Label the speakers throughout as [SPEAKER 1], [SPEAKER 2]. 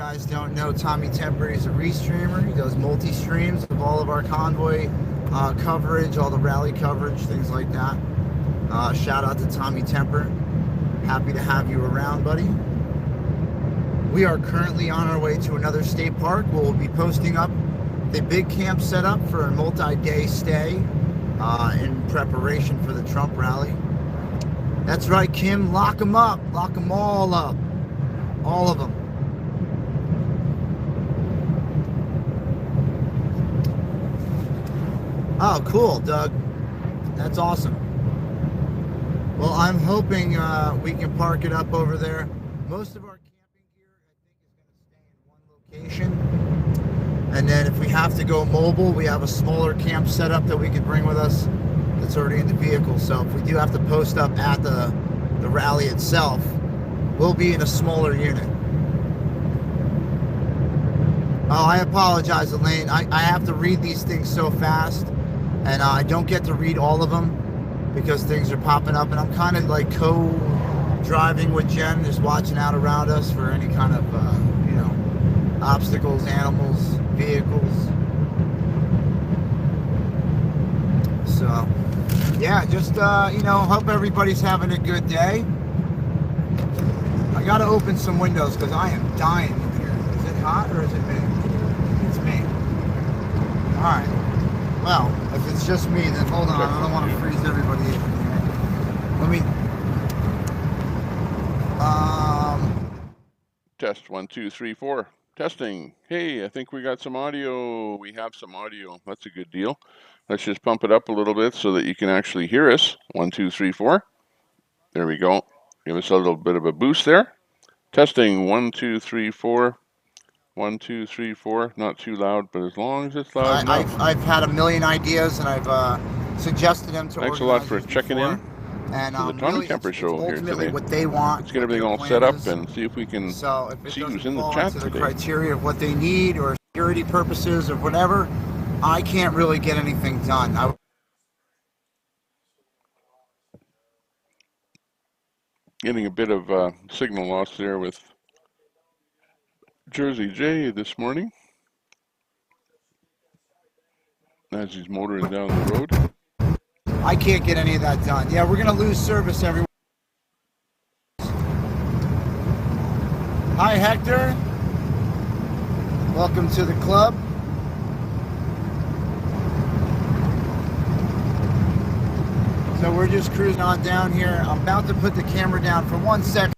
[SPEAKER 1] guys don't know, Tommy Temper is a restreamer. He does multi-streams of all of our convoy coverage, all the rally coverage, things like that. Shout out to Tommy Temper. Happy to have you around, buddy. We are currently on our way to another state park. We'll be posting up the big camp setup for a multi-day stay in preparation for the Trump rally. That's right, Kim. Lock them up. Lock them all up. All of them. Oh, cool, Doug. That's awesome. Well, I'm hoping we can park it up over there. Most of our camping gear, I think, is going to stay in one location. And then if we have to go mobile, we have a smaller camp setup that we can bring with us that's already in the vehicle. So if we do have to post up at the rally itself, we'll be in a smaller unit. Oh, I apologize, Elaine. I have to read these things so fast, and I don't get to read all of them because things are popping up, and I'm kind of like co-driving with Jen, just watching out around us for any kind of, obstacles, animals, vehicles. So, yeah, just, hope everybody's having a good day. I gotta open some windows because I am dying in here. Is it hot or is it me? It's me. Alright. Well, if it's just me, then hold on. I don't want to freeze everybody in here. Let me...
[SPEAKER 2] Test 1, 2, 3, 4. Testing. Hey, I think we got some audio. We have some audio. That's a good deal. Let's just pump it up a little bit so that you can actually hear us. 1, 2, 3, 4. There we go. Give us a little bit of a boost there. Testing. 1, 2, 3, 4. 1, 2, 3, 4. Not too loud, but as long as it's loud enough.
[SPEAKER 1] I've had a million ideas, and I've suggested them to
[SPEAKER 2] Thanks a lot for checking in
[SPEAKER 1] and
[SPEAKER 2] to the Tommy
[SPEAKER 1] really,
[SPEAKER 2] Temper Show here
[SPEAKER 1] ultimately
[SPEAKER 2] today.
[SPEAKER 1] what they want.
[SPEAKER 2] Let's get everything all set up and see if we can see who's in the chat today.
[SPEAKER 1] The criteria of what they need or security purposes or whatever, I can't really get anything done.
[SPEAKER 2] Getting a bit of signal loss there with Jersey J this morning as he's motoring down the road.
[SPEAKER 1] I can't get any of that done. Yeah, we're going to lose service, everyone. Hi, Hector. Welcome to the club. So we're just cruising on down here. I'm about to put the camera down for 1 second.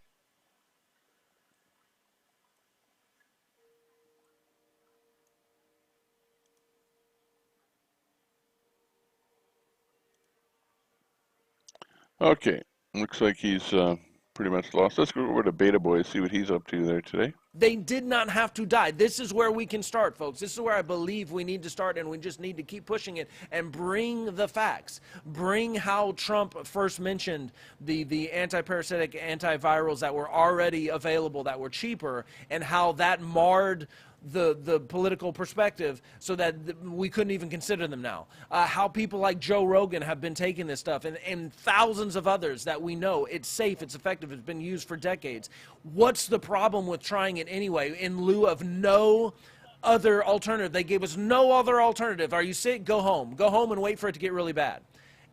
[SPEAKER 2] Okay, looks like he's pretty much lost. Let's go over to Beta Boy, see what he's up to there today.
[SPEAKER 3] They did not have to die. This is where we can start, folks. This is where I believe we need to start, and we just need to keep pushing it and bring the facts. Bring how Trump first mentioned the anti-parasitic antivirals that were already available, that were cheaper, and how that marred the political perspective so that we couldn't even consider them now. How people like Joe Rogan have been taking this stuff and thousands of others that we know it's safe, it's effective, it's been used for decades. What's the problem with trying it anyway in lieu of no other alternative? They gave us no other alternative. Are you sick? Go home. Go home and wait for it to get really bad.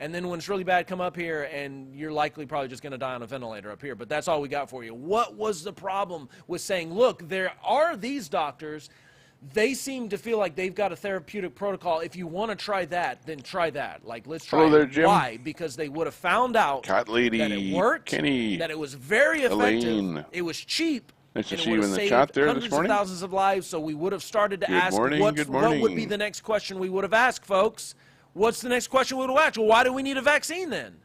[SPEAKER 3] And then when it's really bad, come up here, and you're likely probably just going to die on a ventilator up here. But that's all we got for you. What was the problem with saying, look, there are these doctors. They seem to feel like they've got a therapeutic protocol. If you want to try that, then try that. Like, let's try
[SPEAKER 2] Hello there,
[SPEAKER 3] it.
[SPEAKER 2] Jim.
[SPEAKER 3] Why? Because they would have found out
[SPEAKER 2] Cat Lady,
[SPEAKER 3] that it worked,
[SPEAKER 2] Kenny,
[SPEAKER 3] that it was very effective,
[SPEAKER 2] Elaine.
[SPEAKER 3] it was cheap,
[SPEAKER 2] Nice to
[SPEAKER 3] and it
[SPEAKER 2] see you
[SPEAKER 3] would
[SPEAKER 2] in
[SPEAKER 3] have
[SPEAKER 2] the
[SPEAKER 3] saved
[SPEAKER 2] chat there this
[SPEAKER 3] hundreds
[SPEAKER 2] morning.
[SPEAKER 3] of thousands of lives. So we would have started to
[SPEAKER 2] Good
[SPEAKER 3] ask,
[SPEAKER 2] morning,
[SPEAKER 3] what
[SPEAKER 2] good
[SPEAKER 3] would be
[SPEAKER 2] morning.
[SPEAKER 3] the next question we would have asked, folks? What's the next question we would have asked? Well, why do we need a vaccine then?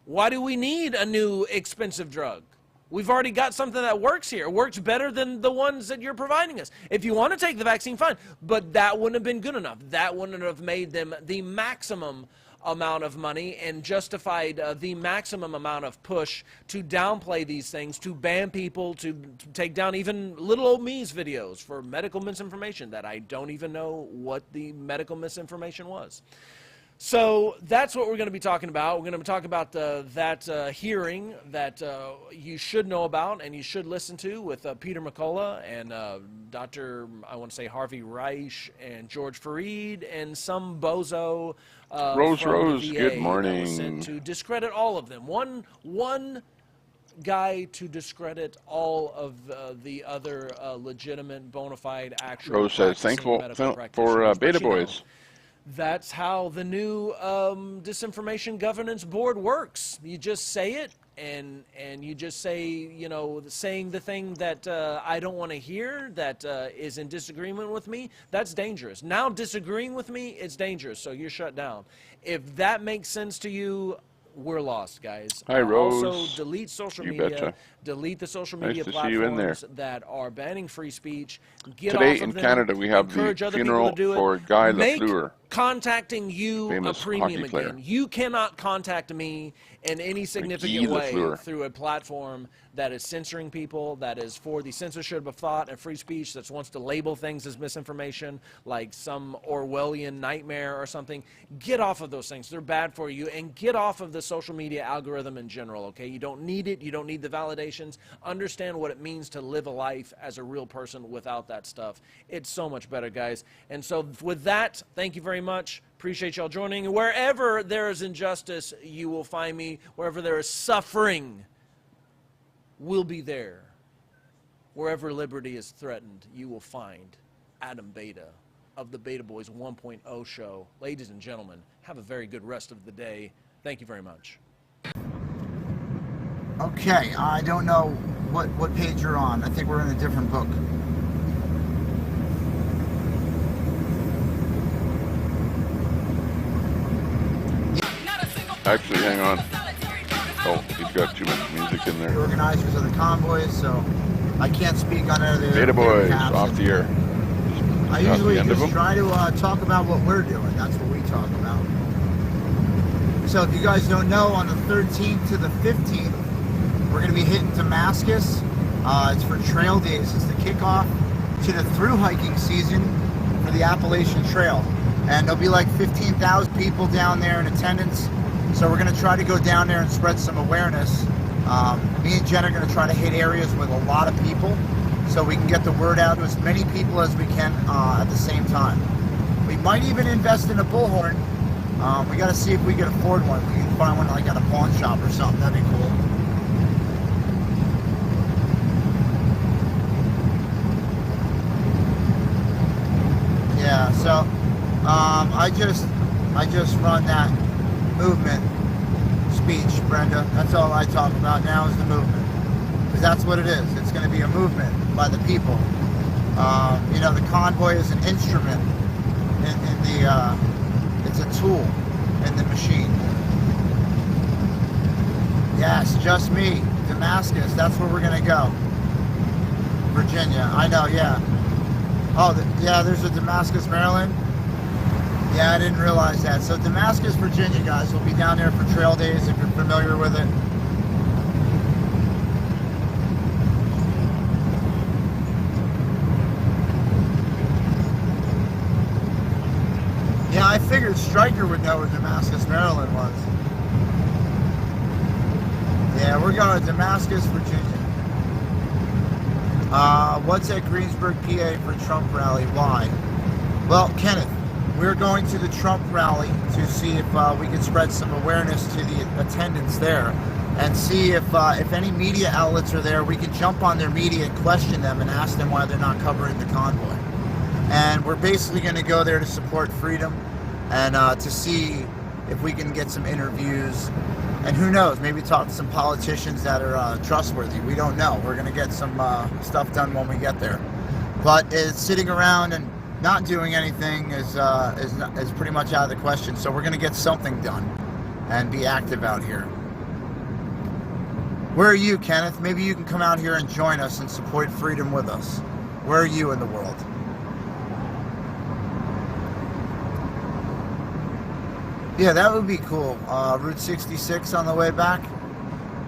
[SPEAKER 3] Why do we need a new expensive drug? We've already got something that works here. It works better than the ones that you're providing us. If you want to take the vaccine, fine. But that wouldn't have been good enough. That wouldn't have made them the maximum amount of money and justified the maximum amount of push to downplay these things, to ban people, to take down even little old me's videos for medical misinformation that I don't even know what the medical misinformation was. So that's what we're going to be talking about. We're going to be talking about that hearing that you should know about and you should listen to with Peter McCullough and Dr. I want to say Harvey Reich and George Fareed and some bozo
[SPEAKER 2] Rose,
[SPEAKER 3] from
[SPEAKER 2] Rose,
[SPEAKER 3] the VA
[SPEAKER 2] good
[SPEAKER 3] that was
[SPEAKER 2] morning.
[SPEAKER 3] sent to discredit all of them. One guy to discredit all of the other legitimate, bona fide, actual.
[SPEAKER 2] Rose says,
[SPEAKER 3] practicing
[SPEAKER 2] thankful
[SPEAKER 3] medical
[SPEAKER 2] for
[SPEAKER 3] practitioners.
[SPEAKER 2] Beta
[SPEAKER 3] But, you know,
[SPEAKER 2] Boys.
[SPEAKER 3] that's how the new disinformation governance board works. You just say it, and you just say, you know, saying the thing that I don't want to hear, that is in disagreement with me. That's dangerous. Now disagreeing with me, it's dangerous. So you're shut down. If that makes sense to you, we're lost, guys.
[SPEAKER 2] Hi, Rose.
[SPEAKER 3] Also, delete social
[SPEAKER 2] You
[SPEAKER 3] media.
[SPEAKER 2] betcha.
[SPEAKER 3] Delete the social
[SPEAKER 2] Nice
[SPEAKER 3] media
[SPEAKER 2] to see you in there.
[SPEAKER 3] platforms that are banning free speech. Get
[SPEAKER 2] Today
[SPEAKER 3] off
[SPEAKER 2] in
[SPEAKER 3] of them.
[SPEAKER 2] Canada, we have
[SPEAKER 3] Encourage
[SPEAKER 2] the
[SPEAKER 3] other people
[SPEAKER 2] funeral
[SPEAKER 3] to do it.
[SPEAKER 2] for Guy
[SPEAKER 3] Make
[SPEAKER 2] Lafleur,
[SPEAKER 3] contacting you
[SPEAKER 2] famous
[SPEAKER 3] a premium
[SPEAKER 2] hockey player.
[SPEAKER 3] again. You cannot contact me in any significant way
[SPEAKER 2] Lafleur.
[SPEAKER 3] through a platform that is censoring people, that is for the censorship of thought and free speech, that wants to label things as misinformation, like some Orwellian nightmare or something. Get off of those things. They're bad for you. And get off of the social media algorithm in general, okay? You don't need it. You don't need the validations. Understand what it means to live a life as a real person without that stuff. It's so much better, guys. And so with that, thank you very much. Appreciate y'all joining. Wherever there is injustice, you will find me. Wherever there is suffering, we'll be there. Wherever liberty is threatened, you will find Adam Beta of the Beta Boys 1.0 show. Ladies and gentlemen, have a very good rest of the day. Thank you very much.
[SPEAKER 1] Okay, I don't know what page you're on. I think we're in a different book.
[SPEAKER 2] Actually, hang on. Oh, he's got too much music in
[SPEAKER 1] The
[SPEAKER 2] there.
[SPEAKER 1] organizers of the convoys, so I can't speak on their
[SPEAKER 2] Beta Boys,
[SPEAKER 1] behalf.
[SPEAKER 2] off the air.
[SPEAKER 1] I
[SPEAKER 2] Got
[SPEAKER 1] usually
[SPEAKER 2] the end of
[SPEAKER 1] just
[SPEAKER 2] them?
[SPEAKER 1] try to talk about what we're doing. That's what we talk about. So if you guys don't know, on the 13th to the 15th, we're going to be hitting Damascus. It's for Trail Days. It's the kickoff to the through hiking season for the Appalachian Trail. And there'll be like 15,000 people down there in attendance. So we're going to try to go down there and spread some awareness. Me and Jen are going to try to hit areas with a lot of people so we can get the word out to as many people as we can at the same time. We might even invest in a bullhorn. We got to see if we can afford one. We can find one like at a pawn shop or something. That'd be cool. Yeah, so I just run that movement speech, Brenda. That's all I talk about now is the movement, because that's what it is. It's going to be a movement by the people. You know, the convoy is an instrument in the. It's a tool in the machine. Yes, just me. Damascus. That's where we're going to go. Virginia. I know. Yeah. Oh, yeah. There's a Damascus, Maryland. Yeah, I didn't realize that. So Damascus, Virginia, guys, will be down there for Trail Days if you're familiar with it. Yeah, I figured Stryker would know where Damascus, Maryland was. Yeah, we're going to Damascus, Virginia. What's at Greensburg, PA for Trump rally? Why? Well, Kenneth, we're going to the Trump rally to see if we can spread some awareness to the attendants there and see if any media outlets are there, we can jump on their media and question them and ask them why they're not covering the convoy. And we're basically going to go there to support freedom and to see if we can get some interviews. And who knows, maybe talk to some politicians that are trustworthy. We don't know. We're going to get some stuff done when we get there. But sitting around and not doing anything is pretty much out of the question. So we're going to get something done and be active out here. Where are you, Kenneth? Maybe you can come out here and join us and support freedom with us. Where are you in the world? Yeah, that would be cool. Route 66 on the way back.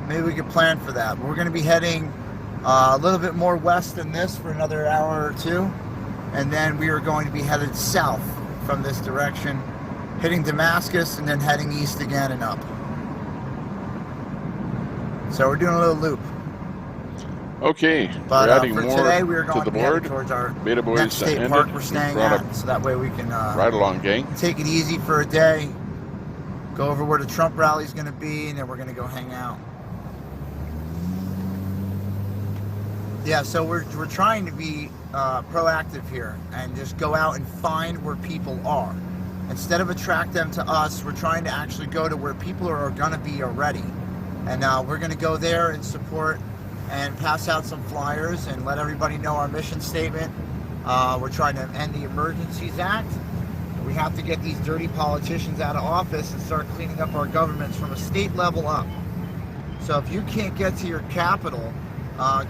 [SPEAKER 1] Maybe we could plan for that. We're going to be heading a little bit more west than this for another hour or two. And then we are going to be headed south from this direction hitting Damascus, and then heading east again and up. So we're doing a little loop.
[SPEAKER 2] Okay,
[SPEAKER 1] But
[SPEAKER 2] we're adding
[SPEAKER 1] for
[SPEAKER 2] more
[SPEAKER 1] today, we are
[SPEAKER 2] to
[SPEAKER 1] going
[SPEAKER 2] the
[SPEAKER 1] to be headed
[SPEAKER 2] board.
[SPEAKER 1] towards our
[SPEAKER 2] Beta boys
[SPEAKER 1] next state
[SPEAKER 2] ended.
[SPEAKER 1] park we're staying
[SPEAKER 2] Brought
[SPEAKER 1] at,
[SPEAKER 2] up
[SPEAKER 1] so that way we can
[SPEAKER 2] ride along, gang.
[SPEAKER 1] take it easy for a day, go over where the Trump rally is going to be, and then we're going to go hang out. Yeah, so we're trying to be proactive here and just go out and find where people are. Instead of attract them to us, we're trying to actually go to where people are going to be already. And we're going to go there and support and pass out some flyers and let everybody know our mission statement. We're trying to end the Emergencies Act. We have to get these dirty politicians out of office and start cleaning up our governments from a state level up. So if you can't get to your capital,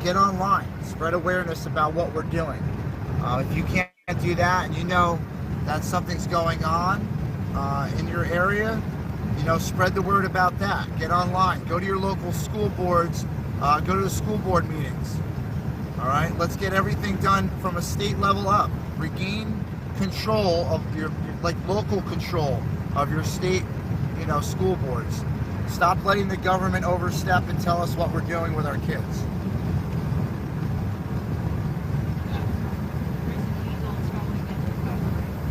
[SPEAKER 1] get online, spread awareness about what we're doing. If you can't do that and you know that something's going on in your area, you know, spread the word about that. Get online, go to your local school boards, go to the school board meetings. All right, let's get everything done from a state level up. Regain control of your local control of your state, you know, school boards. Stop letting the government overstep and tell us what we're doing with our kids.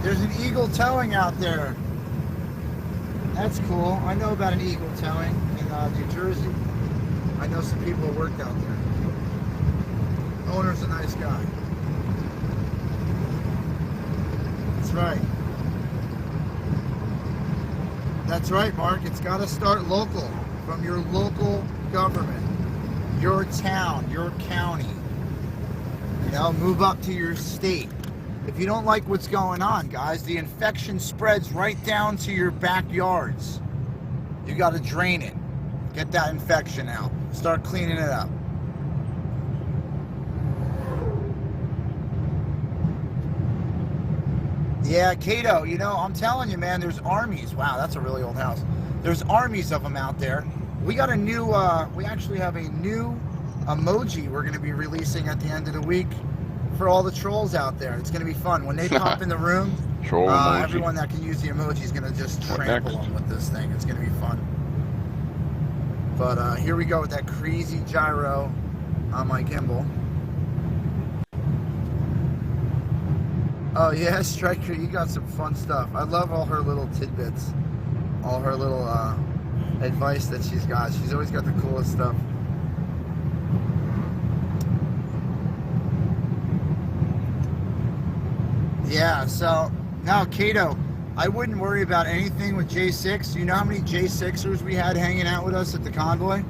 [SPEAKER 1] There's an eagle towing out there. That's cool. I know about an eagle towing in New Jersey. I know some people who worked out there. Owner's a nice guy. That's right. That's right, Mark. It's got to start local, from your local government, your town, your county. You know, move up to your state. If you don't like what's going on, guys, the infection spreads right down to your backyards. You got to drain it. Get that infection out. Start cleaning it up. Yeah, Cato, you know, I'm telling you, man, there's armies. Wow, that's a really old house. There's armies of them out there. We got a new, we actually have a new emoji we're going to be releasing at the end of the week for all the trolls out there. It's going to be fun. When they pop in the room,
[SPEAKER 2] Troll emoji.
[SPEAKER 1] everyone that can use the emoji is going to just trample them with this thing. It's going to be fun. But here we go with that crazy gyro on my gimbal. Oh yeah, Striker, you got some fun stuff. I love all her little tidbits, all her little advice that she's got. She's always got the coolest stuff. Yeah, so now Cato, I wouldn't worry about anything with J6. You know how many J6ers we had hanging out with us at the convoy?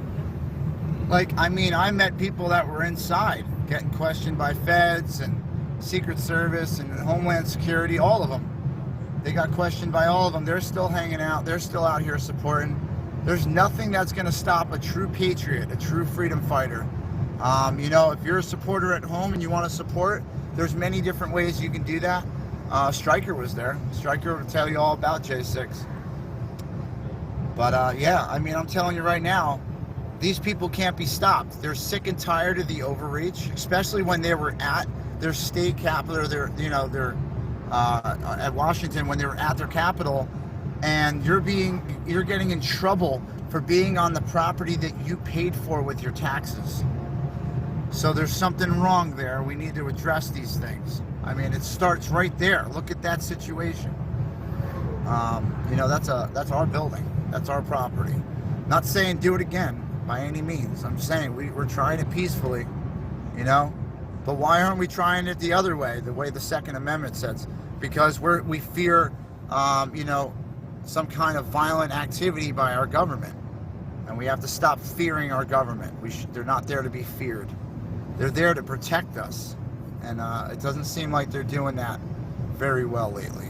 [SPEAKER 1] Like, I mean, I met people that were inside getting questioned by feds and Secret Service and Homeland Security, all of them. They got questioned by all of them. They're still hanging out. They're still out here supporting. There's nothing that's going to stop a true patriot, a true freedom fighter. You know, if you're a supporter at home and you want to support, there's many different ways you can do that. Striker was there. Striker will tell you all about J6. But yeah, I mean, I'm telling you right now, these people can't be stopped. They're sick and tired of the overreach, especially when they were at their state capital, or their, you know, their at Washington, when they were at their capital, and you're getting in trouble for being on the property that you paid for with your taxes. So there's something wrong there. We need to address these things. I mean, it starts right there. Look at that situation. You know, that's our building. That's our property. Not saying do it again by any means. I'm saying we're trying it peacefully, you know. But why aren't we trying it the other way, the way the Second Amendment says? Because we fear, you know, some kind of violent activity by our government. And we have to stop fearing our government. They're not there to be feared. They're there to protect us. And it doesn't seem like they're doing that very well lately.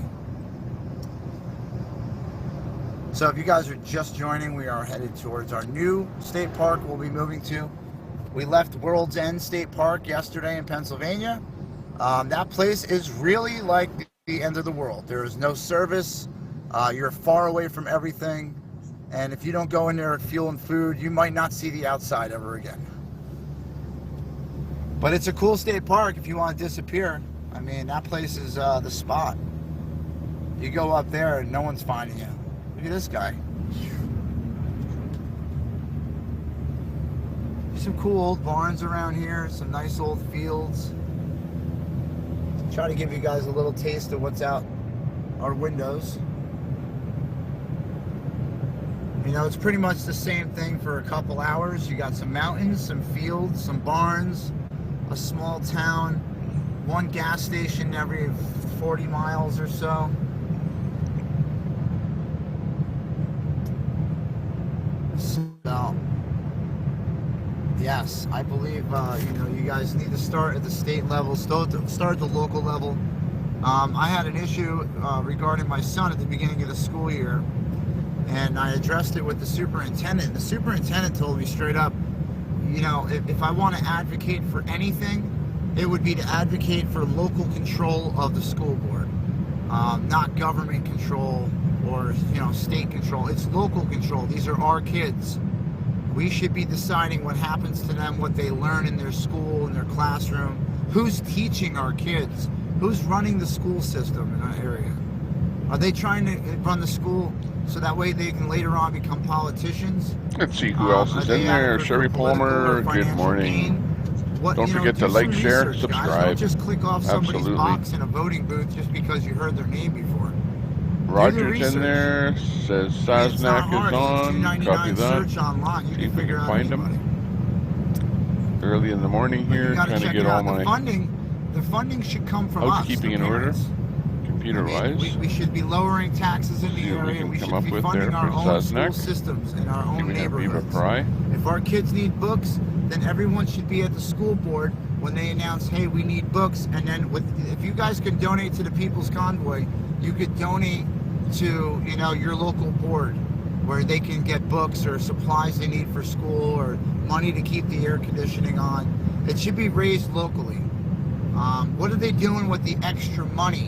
[SPEAKER 1] So if you guys are just joining, we are headed towards our new state park we'll be moving to. We left World's End State Park yesterday in Pennsylvania. That place is really like the end of the world. There is no service. You're far away from everything. And if you don't go in there at fuel and food, you might not see the outside ever again. But it's a cool state park if you want to disappear. I mean, that place is the spot. You go up there and no one's finding you. Look at this guy. Some cool old barns around here, some nice old fields. Try to give you guys a little taste of what's out our windows. You know, it's pretty much the same thing for a couple hours. You got some mountains, some fields, some barns, a small town, one gas station every 40 miles or so. So, yes, I believe, you know, you guys need to start at the state level, start at the local level. I had an issue regarding my son at the beginning of the school year, and I addressed it with the superintendent. The superintendent told me straight up, you know, if I want to advocate for anything, it would be to advocate for local control of the school board, not government control or, you know, state control. It's local control. These are our kids. We should be deciding what happens to them, what they learn in their school, in their classroom, who's teaching our kids, who's running the school system in our area. Are they trying to run the school so that way they can later on become politicians?
[SPEAKER 2] Let's see who else is in there. Sherry Palmer, good morning. Don't forget to like, share, subscribe.
[SPEAKER 1] Guys. Don't just click off somebody's
[SPEAKER 2] Absolutely.
[SPEAKER 1] box in a voting booth just because you heard their name before.
[SPEAKER 2] Roger's in there, says Saznak is on, copy that.
[SPEAKER 1] Search online. You
[SPEAKER 2] See
[SPEAKER 1] can
[SPEAKER 2] if we
[SPEAKER 1] figure
[SPEAKER 2] can
[SPEAKER 1] out
[SPEAKER 2] find
[SPEAKER 1] anybody.
[SPEAKER 2] them. Early in the morning here, trying to get all my
[SPEAKER 1] The funding should come from us.
[SPEAKER 2] housekeeping in order, computer-wise.
[SPEAKER 1] We should be lowering taxes in the
[SPEAKER 2] See what we
[SPEAKER 1] area.
[SPEAKER 2] can
[SPEAKER 1] We
[SPEAKER 2] come
[SPEAKER 1] should
[SPEAKER 2] up
[SPEAKER 1] be
[SPEAKER 2] with
[SPEAKER 1] funding
[SPEAKER 2] there
[SPEAKER 1] our
[SPEAKER 2] for
[SPEAKER 1] own school
[SPEAKER 2] Saznak.
[SPEAKER 1] systems in our
[SPEAKER 2] Here
[SPEAKER 1] own
[SPEAKER 2] we have Reva
[SPEAKER 1] neighborhoods.
[SPEAKER 2] Pry.
[SPEAKER 1] If our kids need books, then everyone should be at the school board when they announce, hey, we need books. And then if you guys could donate to the People's Convoy, you could donate to, you know, your local board where they can get books or supplies they need for school or money to keep the air conditioning on. It should be raised locally. What are they doing with the extra money?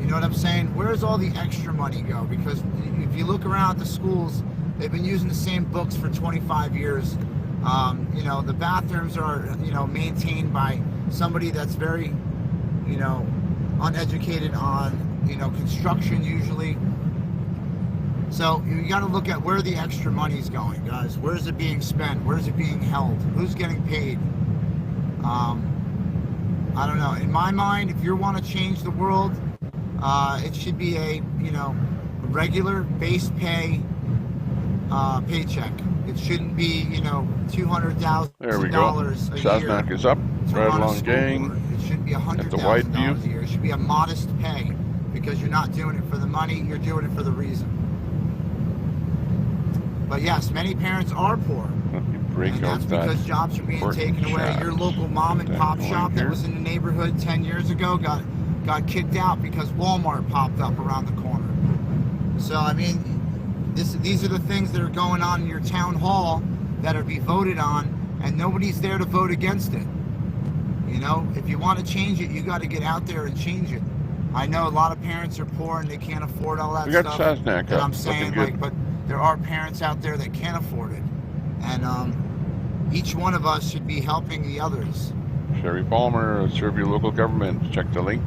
[SPEAKER 1] You know what I'm saying? Where's all the extra money go? Because if you look around at the schools, they've been using the same books for 25 years. You know, the bathrooms are, you know, maintained by somebody that's very, you know, uneducated on, you know, construction usually. So you got to look at where the extra money's going, guys. Where's it being spent? Where's it being held? Who's getting paid? I don't know. In my mind, if you want to change the world, it should be a, you know, regular base pay paycheck. It shouldn't be, you know, $200,000
[SPEAKER 2] There we go.
[SPEAKER 1] a year.
[SPEAKER 2] Saznak is up. Right along, gang.
[SPEAKER 1] It shouldn't be
[SPEAKER 2] At the wide view.
[SPEAKER 1] $100,000 a year. It should be a modest pay because you're not doing it for the money. You're doing it for the reason. But yes, many parents are poor.
[SPEAKER 2] Let me break
[SPEAKER 1] And
[SPEAKER 2] out
[SPEAKER 1] that's
[SPEAKER 2] that.
[SPEAKER 1] because jobs are being
[SPEAKER 2] important
[SPEAKER 1] taken away.
[SPEAKER 2] shot.
[SPEAKER 1] Your local mom and
[SPEAKER 2] Get that
[SPEAKER 1] pop
[SPEAKER 2] going
[SPEAKER 1] shop that
[SPEAKER 2] here.
[SPEAKER 1] was in the neighborhood 10 years ago got kicked out because Walmart popped up around the corner. So I mean, these are the things that are going on in your town hall that are be voted on, and nobody's there to vote against it. You know, if you want to change it, you got to get out there and change it. I know a lot of parents are poor and they can't afford all that
[SPEAKER 2] We got
[SPEAKER 1] stuff.
[SPEAKER 2] Saznak
[SPEAKER 1] And
[SPEAKER 2] up.
[SPEAKER 1] I'm saying,
[SPEAKER 2] Looking good.
[SPEAKER 1] like, but there are parents out there that can't afford it, and each one of us should be helping the others.
[SPEAKER 2] Sherry Palmer, serve your local government. Check the link.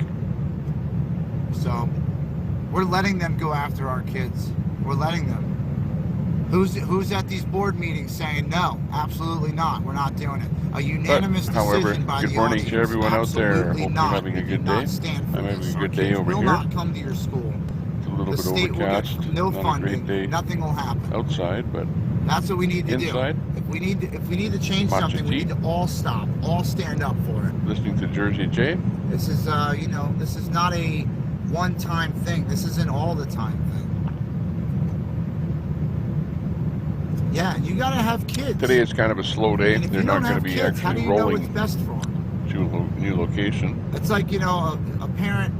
[SPEAKER 1] So we're letting them go after our kids. We're letting them. Who's at these board meetings saying no? Absolutely not. We're not doing it. A unanimous
[SPEAKER 2] however,
[SPEAKER 1] decision by
[SPEAKER 2] good
[SPEAKER 1] the
[SPEAKER 2] morning
[SPEAKER 1] audience.
[SPEAKER 2] to everyone out there.
[SPEAKER 1] Absolutely
[SPEAKER 2] Hope you're
[SPEAKER 1] not.
[SPEAKER 2] having a
[SPEAKER 1] We do
[SPEAKER 2] good
[SPEAKER 1] not
[SPEAKER 2] day.
[SPEAKER 1] stand for
[SPEAKER 2] I'm having
[SPEAKER 1] this.
[SPEAKER 2] a
[SPEAKER 1] Our
[SPEAKER 2] good day
[SPEAKER 1] kids
[SPEAKER 2] over
[SPEAKER 1] will
[SPEAKER 2] here.
[SPEAKER 1] not come to your school.
[SPEAKER 2] It's a little
[SPEAKER 1] The
[SPEAKER 2] bit
[SPEAKER 1] state will
[SPEAKER 2] overcast.
[SPEAKER 1] get no
[SPEAKER 2] Not a
[SPEAKER 1] funding.
[SPEAKER 2] great day
[SPEAKER 1] Nothing will happen.
[SPEAKER 2] outside, but
[SPEAKER 1] That's what we need to
[SPEAKER 2] inside.
[SPEAKER 1] do. If we need to change
[SPEAKER 2] Matcha
[SPEAKER 1] something, we
[SPEAKER 2] tea.
[SPEAKER 1] need to all stop, all stand up for it.
[SPEAKER 2] listening to Jersey J.
[SPEAKER 1] This is, you know, this is not a one-time thing. This is an all-the-time thing. Yeah, you gotta have kids.
[SPEAKER 2] Today is kind of a slow day.
[SPEAKER 1] And if
[SPEAKER 2] They're
[SPEAKER 1] you
[SPEAKER 2] not
[SPEAKER 1] don't
[SPEAKER 2] going to
[SPEAKER 1] have
[SPEAKER 2] be
[SPEAKER 1] kids, how do
[SPEAKER 2] actually
[SPEAKER 1] you know what's
[SPEAKER 2] rolling
[SPEAKER 1] best for them?
[SPEAKER 2] to a new location.
[SPEAKER 1] It's like, you know, a parent,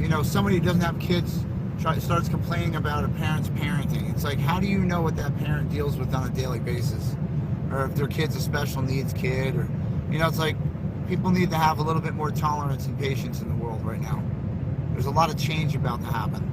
[SPEAKER 1] you know, somebody who doesn't have kids starts complaining about a parent's parenting. It's like, how do you know what that parent deals with on a daily basis? Or if their kid's a special needs kid, or, you know, it's like people need to have a little bit more tolerance and patience in the world right now. There's a lot of change about to happen.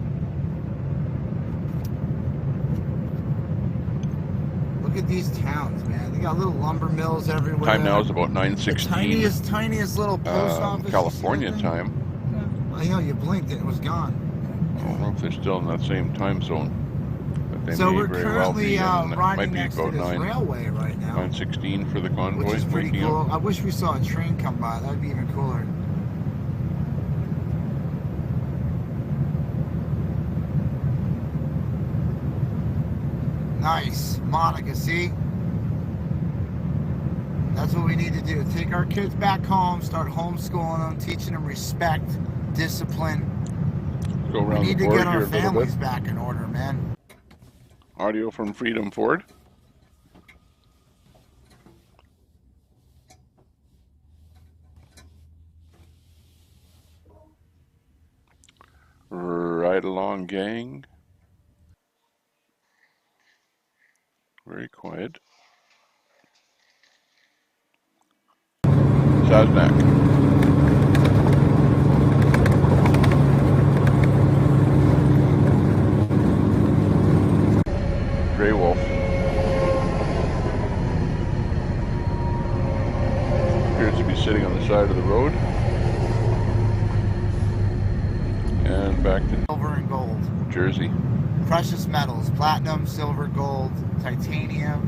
[SPEAKER 1] Look at these towns, man. They got little lumber mills everywhere.
[SPEAKER 2] Time now is about
[SPEAKER 1] The
[SPEAKER 2] 9:16.
[SPEAKER 1] tiniest little post office.
[SPEAKER 2] California
[SPEAKER 1] you see that thing?
[SPEAKER 2] time.
[SPEAKER 1] I know you blinked and it was gone.
[SPEAKER 2] I don't know if they're still in that same time zone, but they
[SPEAKER 1] So
[SPEAKER 2] may
[SPEAKER 1] we're
[SPEAKER 2] very well
[SPEAKER 1] currently
[SPEAKER 2] be. And it might
[SPEAKER 1] riding
[SPEAKER 2] be
[SPEAKER 1] next to
[SPEAKER 2] about
[SPEAKER 1] this railway right now,
[SPEAKER 2] 9:16 for the convoy.
[SPEAKER 1] which is pretty
[SPEAKER 2] waking
[SPEAKER 1] cool.
[SPEAKER 2] up.
[SPEAKER 1] I wish we saw a train come by. That'd be even cooler. Nice. Monica, see? That's what we need to do. Take our kids back home, start homeschooling them, teaching them respect, discipline.
[SPEAKER 2] Go
[SPEAKER 1] We
[SPEAKER 2] around
[SPEAKER 1] need
[SPEAKER 2] the
[SPEAKER 1] to
[SPEAKER 2] board
[SPEAKER 1] get
[SPEAKER 2] here
[SPEAKER 1] our
[SPEAKER 2] a little
[SPEAKER 1] families
[SPEAKER 2] bit.
[SPEAKER 1] back in order, man.
[SPEAKER 2] Audio from Freedom Ford. Right along, gang. Very quiet. Saznak. Grey Wolf. Appears to be sitting on the side of the road. And back to
[SPEAKER 1] Silver and gold.
[SPEAKER 2] Jersey.
[SPEAKER 1] Precious metals, platinum, silver, gold, titanium.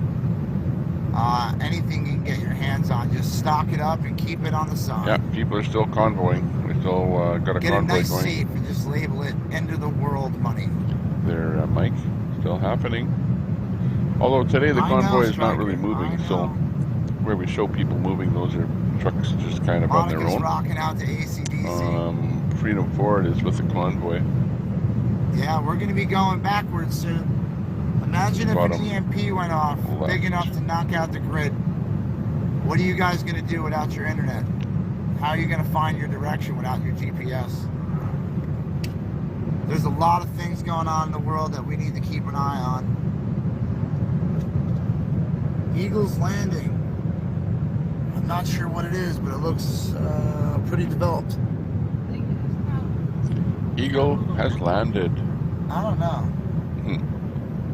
[SPEAKER 1] Anything you can get your hands on, just stock it up and keep it on the side.
[SPEAKER 2] Yeah, people are still convoying. We still got a
[SPEAKER 1] Get a
[SPEAKER 2] convoy
[SPEAKER 1] nice
[SPEAKER 2] going.
[SPEAKER 1] safe and just label it end of the world money.
[SPEAKER 2] There, Mike. Still happening. Although today the
[SPEAKER 1] I know,
[SPEAKER 2] convoy is not really
[SPEAKER 1] Striker.
[SPEAKER 2] moving,
[SPEAKER 1] I
[SPEAKER 2] so
[SPEAKER 1] know.
[SPEAKER 2] where we show people moving, those are trucks just kind of on their
[SPEAKER 1] Monica's
[SPEAKER 2] own.
[SPEAKER 1] rocking out to AC/DC.
[SPEAKER 2] Freedom Ford is with the convoy.
[SPEAKER 1] Yeah, we're going to be going backwards soon. Imagine if
[SPEAKER 2] Bottom
[SPEAKER 1] an EMP went off
[SPEAKER 2] left.
[SPEAKER 1] big enough to knock out the grid. What are you guys going to do without your internet? How are you going to find your direction without your GPS? There's a lot of things going on in the world that we need to keep an eye on. Eagle's Landing. I'm not sure what it is, but it looks pretty developed.
[SPEAKER 2] Eagle has landed.
[SPEAKER 1] I don't know.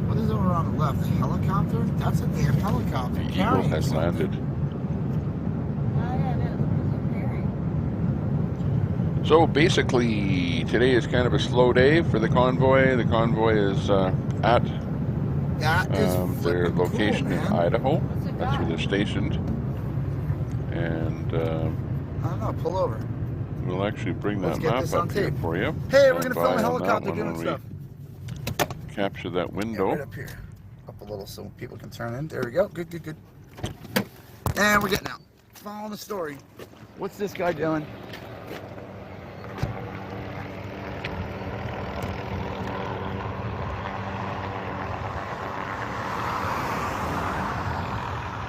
[SPEAKER 1] What is over on the left? A helicopter? That's a damn helicopter.
[SPEAKER 2] The Eagle
[SPEAKER 1] carrying
[SPEAKER 2] has
[SPEAKER 1] something.
[SPEAKER 2] landed. So basically, today is kind of a slow day for the convoy. The convoy is at
[SPEAKER 1] That is
[SPEAKER 2] their
[SPEAKER 1] flippin'
[SPEAKER 2] location
[SPEAKER 1] cool,
[SPEAKER 2] in
[SPEAKER 1] man.
[SPEAKER 2] Idaho. That's where they're stationed. And
[SPEAKER 1] I don't know. Pull over.
[SPEAKER 2] we'll actually bring
[SPEAKER 1] Let's
[SPEAKER 2] that
[SPEAKER 1] get
[SPEAKER 2] map
[SPEAKER 1] this on
[SPEAKER 2] up here
[SPEAKER 1] tape.
[SPEAKER 2] for you.
[SPEAKER 1] Hey, we're
[SPEAKER 2] Stand
[SPEAKER 1] gonna film
[SPEAKER 2] by
[SPEAKER 1] a
[SPEAKER 2] on that
[SPEAKER 1] helicopter
[SPEAKER 2] one
[SPEAKER 1] doing
[SPEAKER 2] when
[SPEAKER 1] stuff.
[SPEAKER 2] we capture that
[SPEAKER 1] Yeah,
[SPEAKER 2] window.
[SPEAKER 1] right up here. Up a little so people can turn in. There we go. Good, good, good. And we're getting out. Following the story. What's this guy doing?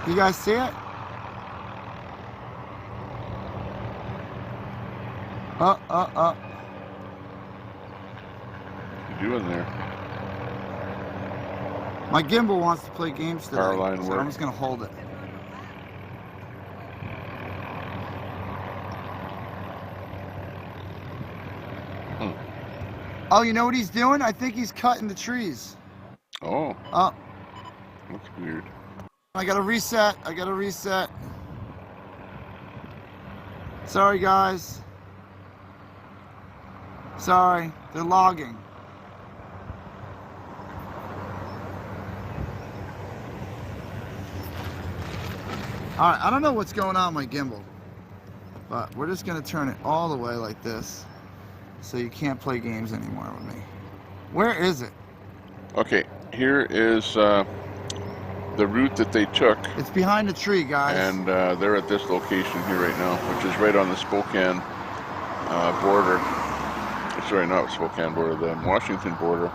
[SPEAKER 1] You guys see it?
[SPEAKER 2] What you doing there?
[SPEAKER 1] My gimbal wants to play games today,
[SPEAKER 2] Power line
[SPEAKER 1] so
[SPEAKER 2] work.
[SPEAKER 1] I'm just gonna hold it. Oh, you know what he's doing? I think he's cutting the trees.
[SPEAKER 2] Oh,
[SPEAKER 1] Oh,
[SPEAKER 2] that's weird.
[SPEAKER 1] I gotta reset. I gotta reset. Sorry, guys. Sorry, they're logging. All right, I don't know what's going on with my gimbal, but we're just gonna turn it all the way like this, so you can't play games anymore with me. Where is it?
[SPEAKER 2] Okay, here is the route that they took,
[SPEAKER 1] It's behind the tree, guys.
[SPEAKER 2] and they're at this location here right now, which is right on the Spokane border. Sorry, not Spokane border, the Washington border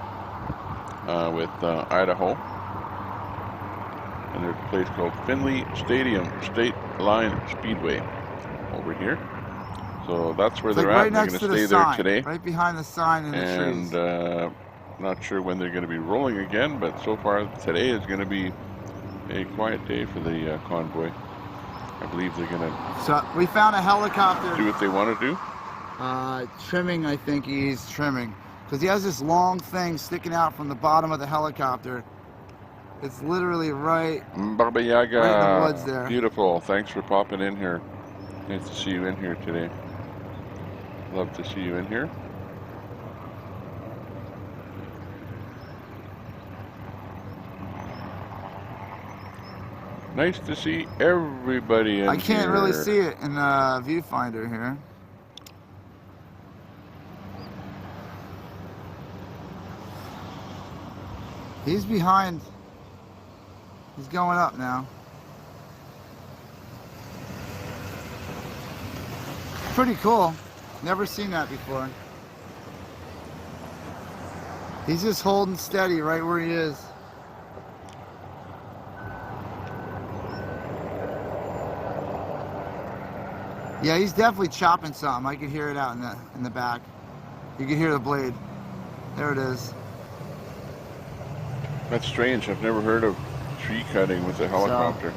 [SPEAKER 2] with Idaho. And there's a place called Finley Stadium State Line Speedway over here. So that's where
[SPEAKER 1] It's
[SPEAKER 2] they're
[SPEAKER 1] like
[SPEAKER 2] at.
[SPEAKER 1] right
[SPEAKER 2] And they're
[SPEAKER 1] next
[SPEAKER 2] going
[SPEAKER 1] to
[SPEAKER 2] to
[SPEAKER 1] the
[SPEAKER 2] stay there
[SPEAKER 1] sign,
[SPEAKER 2] today.
[SPEAKER 1] right behind the sign in the
[SPEAKER 2] And
[SPEAKER 1] trees.
[SPEAKER 2] not sure when they're going to be rolling again, but so far today is going to be a quiet day for the convoy. I believe they're going to
[SPEAKER 1] So we found a helicopter.
[SPEAKER 2] do what they want to do.
[SPEAKER 1] Trimming, I think he's trimming. Because he has this long thing sticking out from the bottom of the helicopter. It's literally right.
[SPEAKER 2] Baba Yaga.
[SPEAKER 1] Right in the woods there.
[SPEAKER 2] Beautiful. Thanks for popping in here. Nice to see you in here today. Love to see you in here. Nice to see everybody in here.
[SPEAKER 1] I can't really see it in the viewfinder here. He's behind. He's going up now. Pretty cool. Never seen that before. He's just holding steady right where he is. Yeah, he's definitely chopping something. I could hear it out in the back. You can hear the blade. There it is.
[SPEAKER 2] That's strange. I've never heard of tree cutting with a helicopter.
[SPEAKER 1] I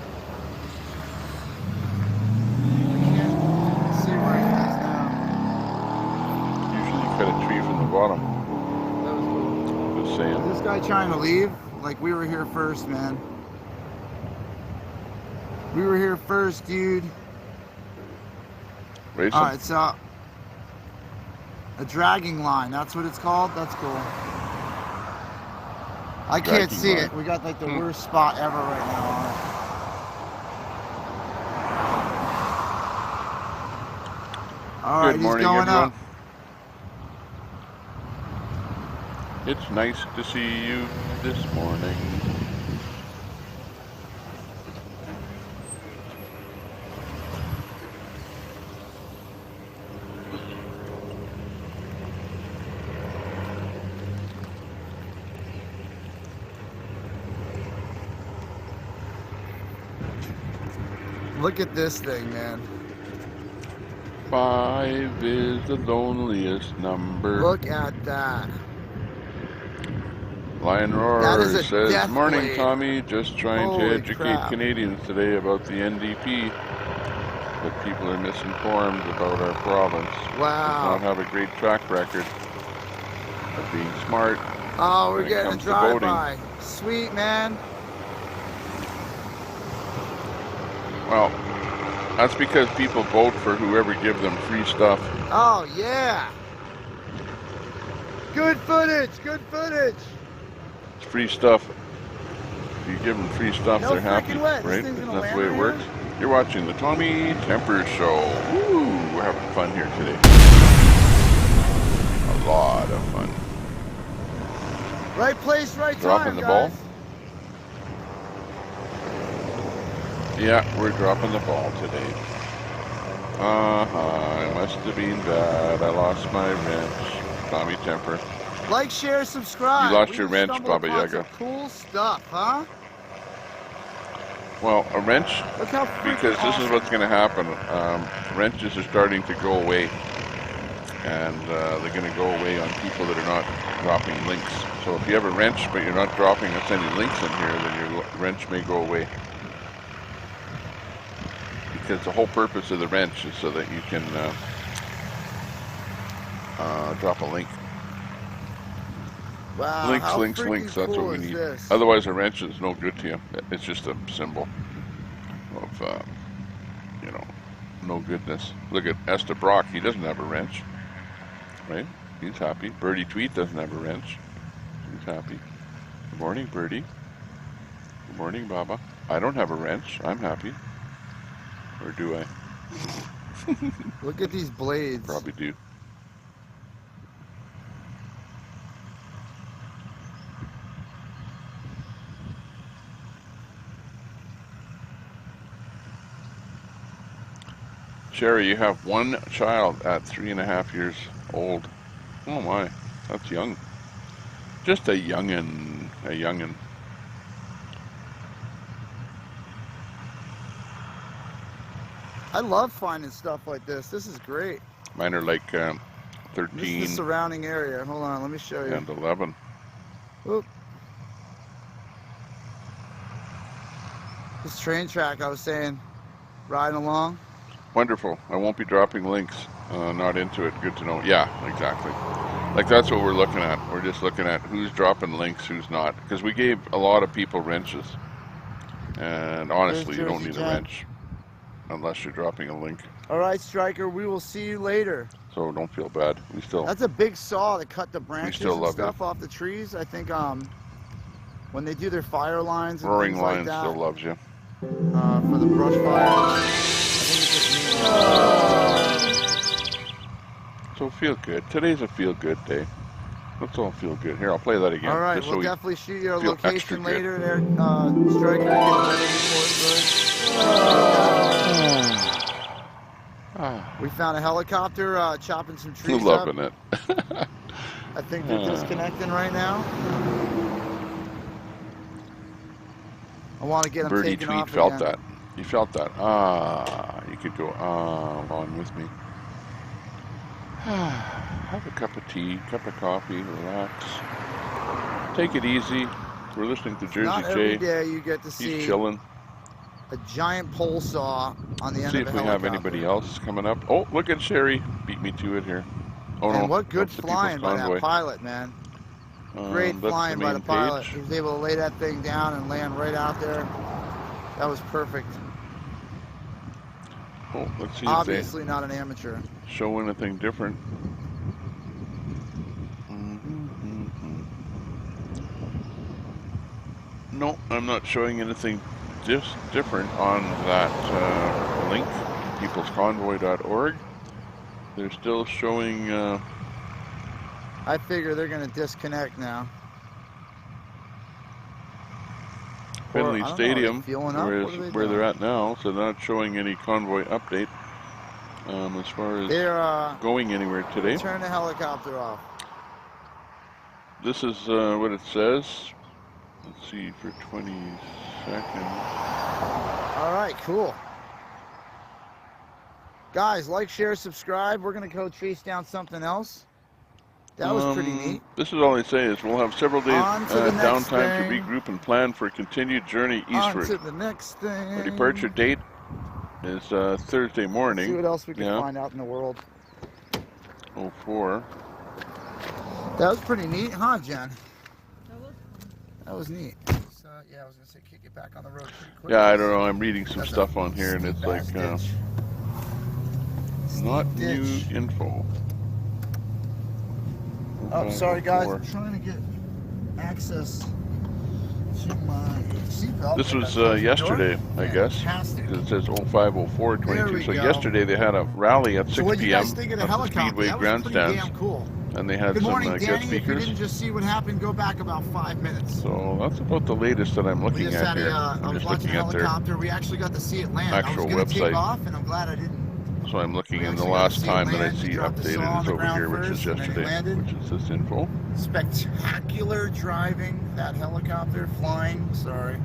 [SPEAKER 1] can't see where he is now.
[SPEAKER 2] Usually cut a tree from the bottom.
[SPEAKER 1] That was cool.
[SPEAKER 2] Just saying.
[SPEAKER 1] This guy trying to leave? Like, we were here first, man. We were here first, dude.
[SPEAKER 2] Racing?
[SPEAKER 1] Alright, so a dragging line, that's what it's called? That's cool. I can't see it. We got like the worst spot ever right now on it. Alright,
[SPEAKER 2] Good
[SPEAKER 1] he's
[SPEAKER 2] morning,
[SPEAKER 1] going
[SPEAKER 2] everyone.
[SPEAKER 1] up.
[SPEAKER 2] It's nice to see you this morning.
[SPEAKER 1] Look at this thing, man.
[SPEAKER 2] 5 is the loneliest number.
[SPEAKER 1] Look at that.
[SPEAKER 2] Lion
[SPEAKER 1] That
[SPEAKER 2] Roar
[SPEAKER 1] is a
[SPEAKER 2] says,
[SPEAKER 1] death
[SPEAKER 2] morning,
[SPEAKER 1] blade.
[SPEAKER 2] Tommy. Just trying to
[SPEAKER 1] Holy
[SPEAKER 2] educate
[SPEAKER 1] crap.
[SPEAKER 2] Canadians today about the NDP. But people are misinformed about our province.
[SPEAKER 1] Wow.
[SPEAKER 2] Does not have a great track record of being smart.
[SPEAKER 1] Oh, we're
[SPEAKER 2] when it
[SPEAKER 1] getting a
[SPEAKER 2] comes to voting.
[SPEAKER 1] drive-by. Sweet, man.
[SPEAKER 2] Well, that's because people vote for whoever gives them free stuff.
[SPEAKER 1] Oh, yeah. Good footage, good footage.
[SPEAKER 2] It's free stuff. If you give them free stuff,
[SPEAKER 1] No
[SPEAKER 2] they're happy,
[SPEAKER 1] freaking way. This
[SPEAKER 2] right?
[SPEAKER 1] thing's
[SPEAKER 2] Isn't
[SPEAKER 1] gonna
[SPEAKER 2] that the way it
[SPEAKER 1] land
[SPEAKER 2] works? You're watching the Tommy Temper Show. Woo! We're having fun here today. A lot of fun.
[SPEAKER 1] Right place, right
[SPEAKER 2] Dropping
[SPEAKER 1] time,
[SPEAKER 2] the
[SPEAKER 1] guys.
[SPEAKER 2] ball? Yeah, we're dropping the ball today. I must have been bad. I lost my wrench. Tommy Temper.
[SPEAKER 1] Like, share, subscribe.
[SPEAKER 2] You lost
[SPEAKER 1] We
[SPEAKER 2] your
[SPEAKER 1] just
[SPEAKER 2] wrench,
[SPEAKER 1] stumbled
[SPEAKER 2] Baba
[SPEAKER 1] upon
[SPEAKER 2] Yaga.
[SPEAKER 1] some cool stuff, huh?
[SPEAKER 2] Well, a wrench,
[SPEAKER 1] Look how freaking
[SPEAKER 2] because this is
[SPEAKER 1] awesome.
[SPEAKER 2] what's going to happen. Wrenches are starting to go away. And they're going to go away on people that are not dropping links. So if you have a wrench, but you're not dropping us any links in here, then your wrench may go away. Because the whole purpose of the wrench is so that you can drop a link.
[SPEAKER 1] Wow,
[SPEAKER 2] Links,
[SPEAKER 1] how
[SPEAKER 2] links,
[SPEAKER 1] freaking
[SPEAKER 2] links, that's
[SPEAKER 1] cool
[SPEAKER 2] what we
[SPEAKER 1] is
[SPEAKER 2] need.
[SPEAKER 1] this?
[SPEAKER 2] Otherwise a wrench is no good to you. It's just a symbol of, you know, no goodness. Look at Esther Brock, he doesn't have a wrench, right? He's happy. Birdie Tweet doesn't have a wrench. He's happy. Good morning, Birdie. Good morning, Baba. I don't have a wrench. I'm happy. Or do I?
[SPEAKER 1] Look at these blades.
[SPEAKER 2] Probably do. Sherry, you have one child at 3.5 years old. Oh my, that's young. Just a youngin', a youngin'.
[SPEAKER 1] I love finding stuff like this. This is great.
[SPEAKER 2] Mine are like
[SPEAKER 1] This
[SPEAKER 2] 13
[SPEAKER 1] is the surrounding area. Hold on, let me show you.
[SPEAKER 2] and 11.
[SPEAKER 1] Oop. This train track I was saying, riding along.
[SPEAKER 2] Wonderful. I won't be dropping links. Not into it. Good to know. Yeah, exactly. Like that's what we're looking at. We're just looking at who's dropping links, who's not. Because we gave a lot of people wrenches. And honestly, you don't need a wrench unless you're dropping a link.
[SPEAKER 1] All right, Striker, we will see you later.
[SPEAKER 2] So don't feel bad. We still
[SPEAKER 1] That's a big saw to cut the branches
[SPEAKER 2] still
[SPEAKER 1] and
[SPEAKER 2] love
[SPEAKER 1] stuff off the trees. I think when they do their fire lines and
[SPEAKER 2] Roaring
[SPEAKER 1] things like
[SPEAKER 2] Lion
[SPEAKER 1] that,
[SPEAKER 2] still loves you.
[SPEAKER 1] for the brush fire, I think it's just me.
[SPEAKER 2] So feel good. Today's a feel good day. Let's all feel good. Here, I'll play that again.
[SPEAKER 1] All right,
[SPEAKER 2] just
[SPEAKER 1] we'll
[SPEAKER 2] so we
[SPEAKER 1] definitely shoot you a
[SPEAKER 2] feel extra
[SPEAKER 1] location
[SPEAKER 2] good.
[SPEAKER 1] later there, Striker. Get a weather report. We found a helicopter chopping some trees
[SPEAKER 2] Loving
[SPEAKER 1] up.
[SPEAKER 2] it.
[SPEAKER 1] I think they're disconnecting right now. I want to get them
[SPEAKER 2] Birdie
[SPEAKER 1] taken
[SPEAKER 2] Tweet
[SPEAKER 1] off
[SPEAKER 2] felt
[SPEAKER 1] again.
[SPEAKER 2] that. You felt that. You could go along with me. Have a cup of tea, cup of coffee, relax. Take it easy. We're listening to Jersey
[SPEAKER 1] Not every
[SPEAKER 2] Jay.
[SPEAKER 1] day you get to
[SPEAKER 2] He's
[SPEAKER 1] see
[SPEAKER 2] chilling.
[SPEAKER 1] a giant pole saw on the end
[SPEAKER 2] See
[SPEAKER 1] of a
[SPEAKER 2] if we
[SPEAKER 1] helicopter.
[SPEAKER 2] have anybody else coming up. Oh, look at Sherry. Beat me to it here. Oh
[SPEAKER 1] And
[SPEAKER 2] no.
[SPEAKER 1] what good
[SPEAKER 2] that's the
[SPEAKER 1] flying
[SPEAKER 2] People's
[SPEAKER 1] by
[SPEAKER 2] Convoy.
[SPEAKER 1] that pilot, man. Great
[SPEAKER 2] That's
[SPEAKER 1] flying
[SPEAKER 2] the
[SPEAKER 1] by
[SPEAKER 2] main
[SPEAKER 1] the pilot.
[SPEAKER 2] page.
[SPEAKER 1] He was able to lay that thing down and land right out there. That was perfect.
[SPEAKER 2] Oh, let's see
[SPEAKER 1] Obviously not an amateur.
[SPEAKER 2] if they show anything different. No, I'm not showing anything different on that link, peoplesconvoy.org. They're still showing
[SPEAKER 1] I figure they're going to disconnect now.
[SPEAKER 2] Finley
[SPEAKER 1] Or, I don't know, are they
[SPEAKER 2] Stadium,
[SPEAKER 1] fueling up? What are they
[SPEAKER 2] where they're
[SPEAKER 1] doing?
[SPEAKER 2] at now, so they're not showing any convoy update as far as
[SPEAKER 1] They're
[SPEAKER 2] going anywhere today.
[SPEAKER 1] turn the helicopter off.
[SPEAKER 2] This is what it says. Let's see, for 20 seconds.
[SPEAKER 1] All right, cool. Guys, like, share, subscribe. We're going to go chase down something else. That was pretty neat.
[SPEAKER 2] This is all they say is we'll have several days
[SPEAKER 1] On to the next
[SPEAKER 2] downtime to
[SPEAKER 1] thing.
[SPEAKER 2] regroup and plan for a continued journey
[SPEAKER 1] On
[SPEAKER 2] eastward.
[SPEAKER 1] to the next thing.
[SPEAKER 2] Our departure date is Thursday morning.
[SPEAKER 1] See what else we can find out in the world.
[SPEAKER 2] 04.
[SPEAKER 1] That was pretty neat, huh, Jen? That was neat. So, yeah, I was going to say kick it back on the road pretty quick.
[SPEAKER 2] Yeah, I don't know. I'm reading some
[SPEAKER 1] That's
[SPEAKER 2] stuff
[SPEAKER 1] a
[SPEAKER 2] on here, and it's like
[SPEAKER 1] ditch.
[SPEAKER 2] not
[SPEAKER 1] Ditch.
[SPEAKER 2] new info.
[SPEAKER 1] Oh, sorry, guys.
[SPEAKER 2] 04.
[SPEAKER 1] I'm trying to get access to my seatbelt.
[SPEAKER 2] This was
[SPEAKER 1] Door.
[SPEAKER 2] yesterday, I guess.
[SPEAKER 1] Fantastic.
[SPEAKER 2] Because it says 050422.
[SPEAKER 1] There we
[SPEAKER 2] So
[SPEAKER 1] go.
[SPEAKER 2] yesterday they had a rally at 6
[SPEAKER 1] So what do you
[SPEAKER 2] p.m.
[SPEAKER 1] guys think of the
[SPEAKER 2] at the
[SPEAKER 1] helicopter?
[SPEAKER 2] Speedway
[SPEAKER 1] That was pretty
[SPEAKER 2] grandstands,
[SPEAKER 1] damn cool.
[SPEAKER 2] and they had
[SPEAKER 1] Good
[SPEAKER 2] some
[SPEAKER 1] morning,
[SPEAKER 2] guest
[SPEAKER 1] Danny. If you
[SPEAKER 2] speakers.
[SPEAKER 1] didn't just see what happened, go back about 5 minutes.
[SPEAKER 2] So that's about the latest that I'm
[SPEAKER 1] We
[SPEAKER 2] looking
[SPEAKER 1] just
[SPEAKER 2] at
[SPEAKER 1] had
[SPEAKER 2] here.
[SPEAKER 1] I
[SPEAKER 2] I'm
[SPEAKER 1] was
[SPEAKER 2] just
[SPEAKER 1] watching
[SPEAKER 2] looking
[SPEAKER 1] a
[SPEAKER 2] at their.
[SPEAKER 1] helicopter. We actually got to see it land.
[SPEAKER 2] actual
[SPEAKER 1] I was going to
[SPEAKER 2] website.
[SPEAKER 1] take off, and I'm glad I didn't.
[SPEAKER 2] So I'm looking,
[SPEAKER 1] We
[SPEAKER 2] and the
[SPEAKER 1] actually got to
[SPEAKER 2] last
[SPEAKER 1] see it
[SPEAKER 2] time that I
[SPEAKER 1] land.
[SPEAKER 2] see
[SPEAKER 1] Dropped the saw on
[SPEAKER 2] updated is
[SPEAKER 1] the
[SPEAKER 2] over
[SPEAKER 1] ground
[SPEAKER 2] here, which is
[SPEAKER 1] first, and then it
[SPEAKER 2] yesterday,
[SPEAKER 1] landed.
[SPEAKER 2] which is this info.
[SPEAKER 1] Spectacular driving, that helicopter flying. Sorry.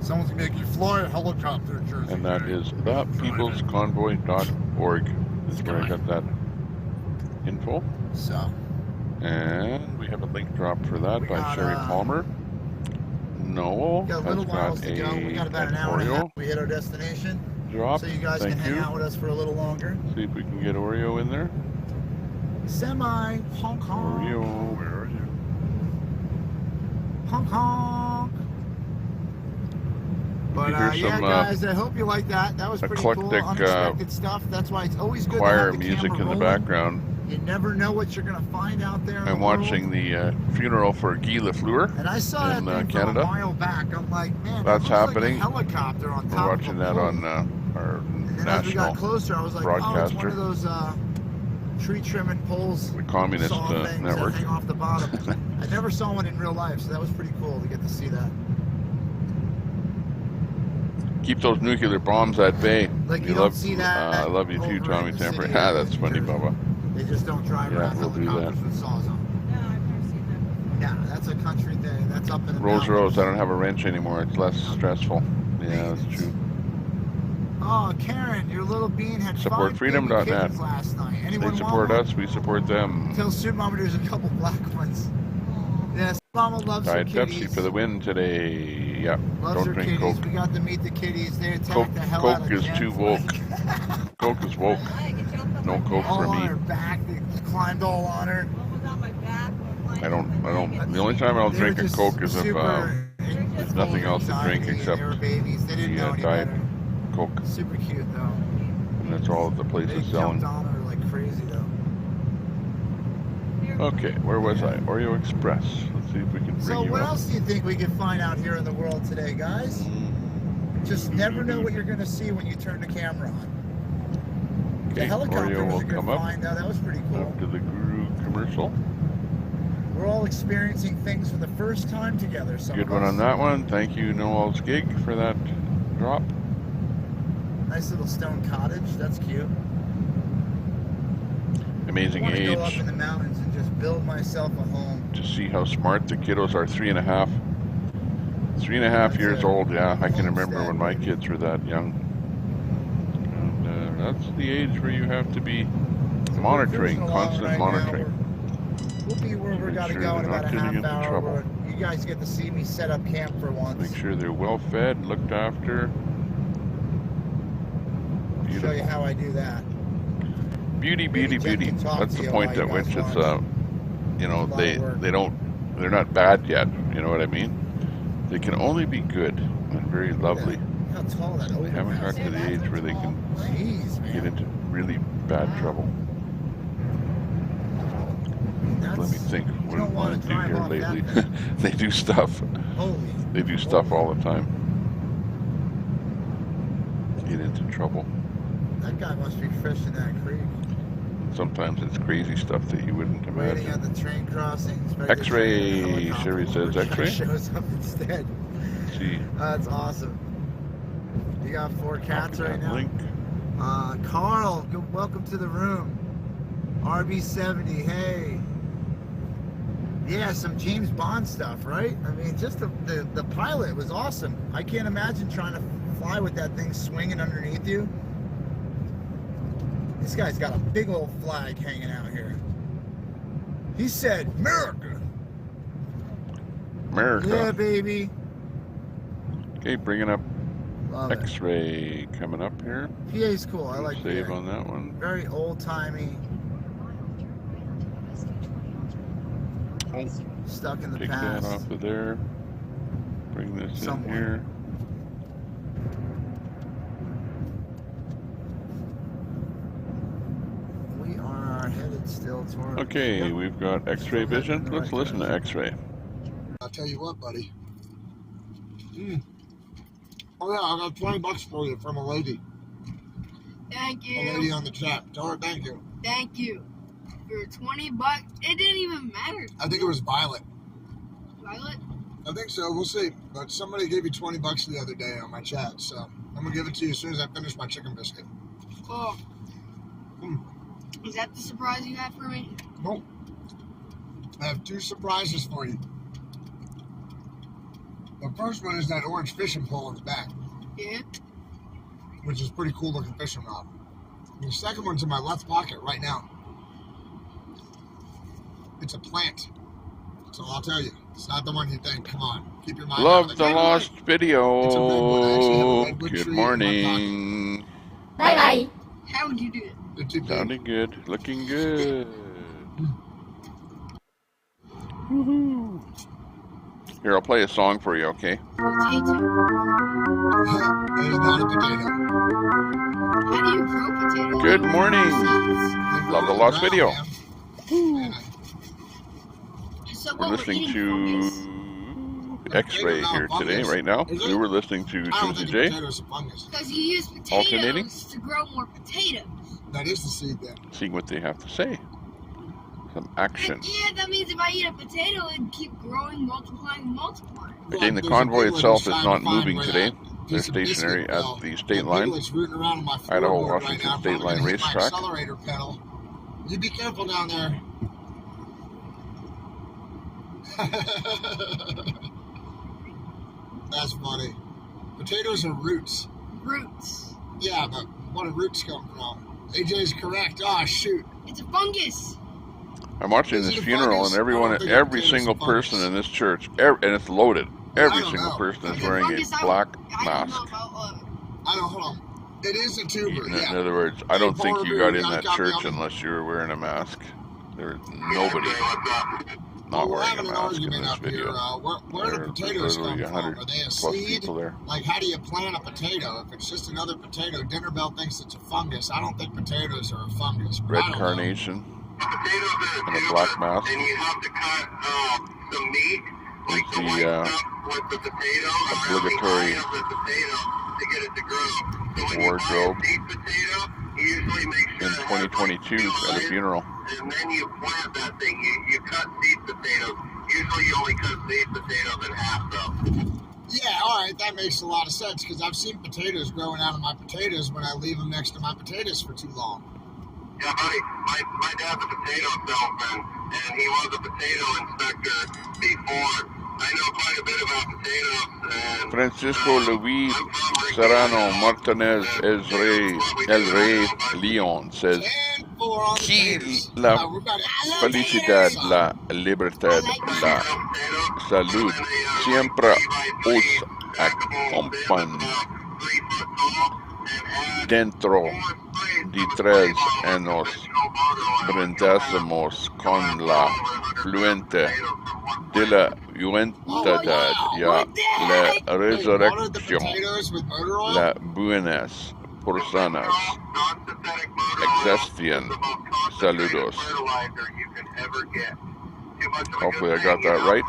[SPEAKER 1] Someone's going to make you fly a helicopter, Jersey.
[SPEAKER 2] And that is thepeoplesconvoy.org. That's where I got that info.
[SPEAKER 1] So,
[SPEAKER 2] And we have a link drop for that
[SPEAKER 1] We
[SPEAKER 2] by
[SPEAKER 1] got,
[SPEAKER 2] Sherry Palmer. Noel
[SPEAKER 1] we got a
[SPEAKER 2] has
[SPEAKER 1] little while
[SPEAKER 2] got
[SPEAKER 1] to go. We got about an hour and a half. We hit our destination.
[SPEAKER 2] drop.
[SPEAKER 1] So you guys
[SPEAKER 2] Thank
[SPEAKER 1] can hang
[SPEAKER 2] you.
[SPEAKER 1] out with us for a little longer.
[SPEAKER 2] See if we can get Oreo in there.
[SPEAKER 1] Semi, honk honk.
[SPEAKER 2] Oreo, where are you?
[SPEAKER 1] Honk honk. But
[SPEAKER 2] You hear
[SPEAKER 1] yeah,
[SPEAKER 2] some,
[SPEAKER 1] guys, I hope you like that. That was pretty cool.
[SPEAKER 2] eclectic,
[SPEAKER 1] Unexpected stuff. That's why it's always good to
[SPEAKER 2] Choir
[SPEAKER 1] have the
[SPEAKER 2] music
[SPEAKER 1] camera
[SPEAKER 2] in the
[SPEAKER 1] rolling.
[SPEAKER 2] background.
[SPEAKER 1] You never know what you're gonna find out there. In
[SPEAKER 2] I'm
[SPEAKER 1] the world.
[SPEAKER 2] watching the funeral for Guy Lafleur.
[SPEAKER 1] And I saw
[SPEAKER 2] in,
[SPEAKER 1] that thing
[SPEAKER 2] Canada.
[SPEAKER 1] from a mile back. I'm like, man,
[SPEAKER 2] That's
[SPEAKER 1] that looks
[SPEAKER 2] happening.
[SPEAKER 1] Like a helicopter on
[SPEAKER 2] We're
[SPEAKER 1] top
[SPEAKER 2] watching
[SPEAKER 1] of a
[SPEAKER 2] that
[SPEAKER 1] pole.
[SPEAKER 2] on our
[SPEAKER 1] And then as we got
[SPEAKER 2] national
[SPEAKER 1] closer, I was like, oh, it's one
[SPEAKER 2] broadcaster.
[SPEAKER 1] of those tree trimming poles.
[SPEAKER 2] The Communist
[SPEAKER 1] saw things
[SPEAKER 2] Network.
[SPEAKER 1] that hang off the bottom. I never saw one in real life, so that was pretty cool to get to see that.
[SPEAKER 2] Keep those nuclear bombs at bay.
[SPEAKER 1] Like you
[SPEAKER 2] We
[SPEAKER 1] don't
[SPEAKER 2] love,
[SPEAKER 1] see that.
[SPEAKER 2] I love you too,
[SPEAKER 1] over in
[SPEAKER 2] Tommy
[SPEAKER 1] the
[SPEAKER 2] Temper.
[SPEAKER 1] city
[SPEAKER 2] Ah,
[SPEAKER 1] of
[SPEAKER 2] that's funny,
[SPEAKER 1] Jersey.
[SPEAKER 2] Bubba.
[SPEAKER 1] They just don't drive
[SPEAKER 2] Yeah,
[SPEAKER 1] around
[SPEAKER 2] we'll do
[SPEAKER 1] helicopters
[SPEAKER 2] that.
[SPEAKER 1] with saws on.
[SPEAKER 4] No, I've never seen that before.
[SPEAKER 1] Yeah, that's a country thing. That's up in the
[SPEAKER 2] Rolls
[SPEAKER 1] mountains.
[SPEAKER 2] Rose, I don't have a wrench anymore. It's less stressful. Yeah, that's true.
[SPEAKER 1] Oh, Karen, your little bean had
[SPEAKER 2] Support
[SPEAKER 1] 5 baby
[SPEAKER 2] freedom.net.
[SPEAKER 1] kittens last night. Anyone
[SPEAKER 2] They support
[SPEAKER 1] want
[SPEAKER 2] us, we support them.
[SPEAKER 1] Tell Soup Mama there's a couple black ones. Yes, Mama loves her
[SPEAKER 2] Diet
[SPEAKER 1] kitties.
[SPEAKER 2] Pepsi for the win today. Yeah,
[SPEAKER 1] Loves
[SPEAKER 2] don't
[SPEAKER 1] her
[SPEAKER 2] drink
[SPEAKER 1] kitties.
[SPEAKER 2] Coke.
[SPEAKER 1] We got to meet the kitties. They attacked
[SPEAKER 2] Coke,
[SPEAKER 1] the hell out
[SPEAKER 2] Coke
[SPEAKER 1] of
[SPEAKER 2] is
[SPEAKER 1] Jen's
[SPEAKER 2] too woke.
[SPEAKER 1] leg.
[SPEAKER 2] Coke is woke.
[SPEAKER 4] Leg, it jumped on
[SPEAKER 2] No
[SPEAKER 4] my
[SPEAKER 2] Coke
[SPEAKER 4] back.
[SPEAKER 1] all
[SPEAKER 2] for
[SPEAKER 1] on
[SPEAKER 2] me.
[SPEAKER 1] her back. They climbed all on her.
[SPEAKER 4] One was on my back, one was lying
[SPEAKER 2] I don't.
[SPEAKER 4] on my leg.
[SPEAKER 2] The only time I'll
[SPEAKER 1] They were
[SPEAKER 2] drink a
[SPEAKER 1] just
[SPEAKER 2] Coke is if
[SPEAKER 1] super
[SPEAKER 2] there's nothing else to drink
[SPEAKER 1] anxiety,
[SPEAKER 2] except
[SPEAKER 1] they were babies. They didn't
[SPEAKER 2] the
[SPEAKER 1] know any
[SPEAKER 2] Diet
[SPEAKER 1] better.
[SPEAKER 2] Coke.
[SPEAKER 1] Super cute though.
[SPEAKER 2] And That's all the place
[SPEAKER 1] They
[SPEAKER 2] is selling.
[SPEAKER 1] jumped on her like crazy though.
[SPEAKER 2] Okay, where was I? Oreo Express. Let's see if we can bring
[SPEAKER 1] So
[SPEAKER 2] you
[SPEAKER 1] what
[SPEAKER 2] up.
[SPEAKER 1] else do you think we can find out here in the world today, guys? Just never know what you're going to see when you turn the camera on. The
[SPEAKER 2] Okay,
[SPEAKER 1] helicopter
[SPEAKER 2] Oreo
[SPEAKER 1] was
[SPEAKER 2] will
[SPEAKER 1] a good
[SPEAKER 2] come up
[SPEAKER 1] find though. That was pretty cool.
[SPEAKER 2] after the Guru commercial.
[SPEAKER 1] We're all experiencing things for the first time together.
[SPEAKER 2] Good one on that one. Thank you, Noel's Gig, for that drop.
[SPEAKER 1] Nice little stone cottage. That's cute.
[SPEAKER 2] Amazing
[SPEAKER 1] I want to
[SPEAKER 2] age.
[SPEAKER 1] go up in the mountains and just build myself a home.
[SPEAKER 2] To see how smart the kiddos are. 3.5. 3.5 years old. Yeah, I can remember when my kids were that young. And that's the age where you have to be monitoring, constant monitoring.
[SPEAKER 1] We'll be where we got to
[SPEAKER 2] sure
[SPEAKER 1] go in
[SPEAKER 2] they're
[SPEAKER 1] about
[SPEAKER 2] not
[SPEAKER 1] a
[SPEAKER 2] getting
[SPEAKER 1] half
[SPEAKER 2] into
[SPEAKER 1] hour.
[SPEAKER 2] trouble.
[SPEAKER 1] You guys get to see me set up camp for once.
[SPEAKER 2] Make sure they're well fed, looked after.
[SPEAKER 1] I'll show you how I do that.
[SPEAKER 2] Beauty, beauty, beauty. That's the point at which it's you know, they're not bad yet. You know what I mean? They can only be good and very lovely.
[SPEAKER 1] How tall that
[SPEAKER 2] They haven't got to the age where they can get into really bad trouble. Let me think. What do I want to do here lately? They do stuff. They do stuff all the time. Get into trouble.
[SPEAKER 1] That guy must be fishing that creek.
[SPEAKER 2] Sometimes it's crazy stuff that you wouldn't imagine.
[SPEAKER 1] Waiting at the train crossing.
[SPEAKER 2] X-ray. Sherry says X-ray.
[SPEAKER 1] Shows up instead.
[SPEAKER 2] See.
[SPEAKER 1] That's awesome. You got 4 cats right now.
[SPEAKER 2] Link.
[SPEAKER 1] Carl, welcome to the room. RB70, hey. Yeah, some James Bond stuff, right? I mean, just the pilot was awesome. I can't imagine trying to fly with that thing swinging underneath you. This guy's got a big old flag hanging out here. He said, America.
[SPEAKER 2] America.
[SPEAKER 1] Yeah, baby.
[SPEAKER 2] Okay, bringing up
[SPEAKER 1] Love
[SPEAKER 2] X-ray coming up here.
[SPEAKER 1] PA's cool. I like
[SPEAKER 2] Save
[SPEAKER 1] PA.
[SPEAKER 2] on that one.
[SPEAKER 1] Very old-timey.
[SPEAKER 2] Oh,
[SPEAKER 1] Stuck in the
[SPEAKER 2] take
[SPEAKER 1] past.
[SPEAKER 2] that off of there. Bring this in here.
[SPEAKER 1] We are headed still toward.
[SPEAKER 2] Okay, we've got X-ray vision. Let's listen to X-ray.
[SPEAKER 5] I'll tell you what, buddy. Oh yeah, I got $20 for you from a lady.
[SPEAKER 4] Thank you.
[SPEAKER 5] A lady on the chat. Tell her thank you.
[SPEAKER 4] Thank you. For $20, it didn't even matter.
[SPEAKER 5] I think it was Violet.
[SPEAKER 4] Violet?
[SPEAKER 5] I think so. We'll see. But somebody gave me $20 the other day on my chat, so I'm gonna give it to you as soon as I finish my chicken biscuit.
[SPEAKER 4] Cool. Is that the surprise you have for me?
[SPEAKER 5] Nope. I have 2 surprises for you. The first one is that orange fishing pole in the back.
[SPEAKER 4] Yeah.
[SPEAKER 5] Which is pretty cool looking fishing rod. And the second one's in my left pocket right now. It's a plant. So I'll tell you, it's not the one you think. Come on, keep your mind.
[SPEAKER 2] Love the lost video.
[SPEAKER 5] It's a redwood. I actually have a redwood
[SPEAKER 2] Good
[SPEAKER 5] tree in my
[SPEAKER 2] morning.
[SPEAKER 4] Bye bye. How would you do it?
[SPEAKER 5] They're too big.
[SPEAKER 2] Sounding good. Looking good. Woohoo. Here, I'll play a song for you, okay?
[SPEAKER 4] Potato.
[SPEAKER 5] It is not a potato.
[SPEAKER 4] How do you grow potatoes?
[SPEAKER 2] Good morning. Love the lost video.
[SPEAKER 4] So
[SPEAKER 2] We're listening to X-Ray here today, right now. We were listening to
[SPEAKER 5] I don't
[SPEAKER 2] Tuesday
[SPEAKER 5] think a
[SPEAKER 2] J.
[SPEAKER 5] potato is a fungus.
[SPEAKER 4] because you use
[SPEAKER 2] Alternating?
[SPEAKER 4] potatoes to grow more potatoes.
[SPEAKER 5] That is the seed then.
[SPEAKER 2] Seeing what they have to say. Some action.
[SPEAKER 4] Yeah, that means if I eat a potato, it'd keep growing, multiplying.
[SPEAKER 2] Again, the
[SPEAKER 5] There's a
[SPEAKER 2] convoy
[SPEAKER 5] big one
[SPEAKER 2] itself
[SPEAKER 5] that's
[SPEAKER 2] is
[SPEAKER 5] trying
[SPEAKER 2] not
[SPEAKER 5] to find
[SPEAKER 2] moving
[SPEAKER 5] where
[SPEAKER 2] today.
[SPEAKER 5] that
[SPEAKER 2] They're
[SPEAKER 5] piece of biscuit
[SPEAKER 2] stationary at
[SPEAKER 5] fell.
[SPEAKER 2] the
[SPEAKER 5] That
[SPEAKER 2] state
[SPEAKER 5] big
[SPEAKER 2] line.
[SPEAKER 5] one's rooting around on my
[SPEAKER 2] Idaho,
[SPEAKER 5] floorboard right
[SPEAKER 2] Washington
[SPEAKER 5] now.
[SPEAKER 2] state
[SPEAKER 5] Probably
[SPEAKER 2] line
[SPEAKER 5] gonna hit my
[SPEAKER 2] racetrack.
[SPEAKER 5] accelerator pedal. You be careful down there. That's funny. Potatoes are roots.
[SPEAKER 4] Roots.
[SPEAKER 5] Yeah, but what do roots come from? AJ's correct. Oh, shoot.
[SPEAKER 4] It's a fungus.
[SPEAKER 2] I'm watching
[SPEAKER 5] Is
[SPEAKER 2] this
[SPEAKER 5] it a
[SPEAKER 2] funeral,
[SPEAKER 5] fungus?
[SPEAKER 2] and
[SPEAKER 5] I don't
[SPEAKER 2] everyone,
[SPEAKER 5] think a
[SPEAKER 2] every
[SPEAKER 5] potato's a
[SPEAKER 2] single person
[SPEAKER 5] fungus.
[SPEAKER 2] in this church, and it's loaded. Every
[SPEAKER 5] I don't
[SPEAKER 2] single
[SPEAKER 5] know.
[SPEAKER 2] person is
[SPEAKER 4] Like a
[SPEAKER 2] wearing a
[SPEAKER 4] fungus,
[SPEAKER 2] black
[SPEAKER 4] I don't know
[SPEAKER 2] mask.
[SPEAKER 4] about,
[SPEAKER 5] I don't, hold on. It is a tuber,
[SPEAKER 2] In
[SPEAKER 5] yeah.
[SPEAKER 2] other words, I don't think you got in that
[SPEAKER 5] Got me
[SPEAKER 2] church
[SPEAKER 5] on the-
[SPEAKER 2] unless you were wearing a mask. There's nobody not
[SPEAKER 5] We're
[SPEAKER 2] wearing a
[SPEAKER 5] having an
[SPEAKER 2] mask in
[SPEAKER 5] argument
[SPEAKER 2] this
[SPEAKER 5] up here.
[SPEAKER 2] video.
[SPEAKER 5] Where do
[SPEAKER 2] There's
[SPEAKER 5] potatoes
[SPEAKER 2] literally
[SPEAKER 5] come from?
[SPEAKER 2] 100
[SPEAKER 5] Are they a
[SPEAKER 2] plus
[SPEAKER 5] seed?
[SPEAKER 2] people there.
[SPEAKER 5] Like, how do you plant a potato? If it's just another potato, Dinner Bell thinks it's a fungus. I don't think potatoes are a fungus. But
[SPEAKER 2] Red
[SPEAKER 5] I don't
[SPEAKER 2] carnation
[SPEAKER 6] Potatoes are
[SPEAKER 2] and a
[SPEAKER 6] tuber,
[SPEAKER 2] black mask.
[SPEAKER 6] and you have to cut some meat, like
[SPEAKER 2] Is
[SPEAKER 6] the
[SPEAKER 2] the,
[SPEAKER 6] white stuff with the potato, around the
[SPEAKER 2] obligatory
[SPEAKER 6] eye of the potato to get it to grow. So when
[SPEAKER 2] wardrobe
[SPEAKER 6] you buy a seed potato, you usually make sure
[SPEAKER 2] in
[SPEAKER 6] it has, like,
[SPEAKER 2] 2022
[SPEAKER 6] two
[SPEAKER 2] at a
[SPEAKER 6] eyes,
[SPEAKER 2] funeral.
[SPEAKER 6] and then you plant that thing. You cut seed potatoes. Usually you only cut seed potatoes in half, though.
[SPEAKER 5] Yeah, all right, that makes a lot of sense because I've seen potatoes growing out of my potatoes when I leave them next to my potatoes for too long.
[SPEAKER 6] Yeah, buddy, my dad's a potato salesman, and he was a potato inspector before. I know quite a bit about potatoes. And,
[SPEAKER 2] Francisco Luis
[SPEAKER 6] I'm from
[SPEAKER 2] Serrano
[SPEAKER 6] Ricky,
[SPEAKER 2] Martinez El Rey Leon says,
[SPEAKER 5] 10-4 on the
[SPEAKER 2] "Qui
[SPEAKER 5] taters.
[SPEAKER 2] la
[SPEAKER 5] Everybody, I love
[SPEAKER 2] felicidad,
[SPEAKER 5] taters.
[SPEAKER 2] la libertad, la salud siempre os acompañan dentro de 3 años. Brindásemos con la fluente de la juventud y la
[SPEAKER 5] They watered the
[SPEAKER 2] resurrección,
[SPEAKER 5] potatoes with motor oil.
[SPEAKER 2] las buenas personas existían. Saludos." Hopefully I got that right.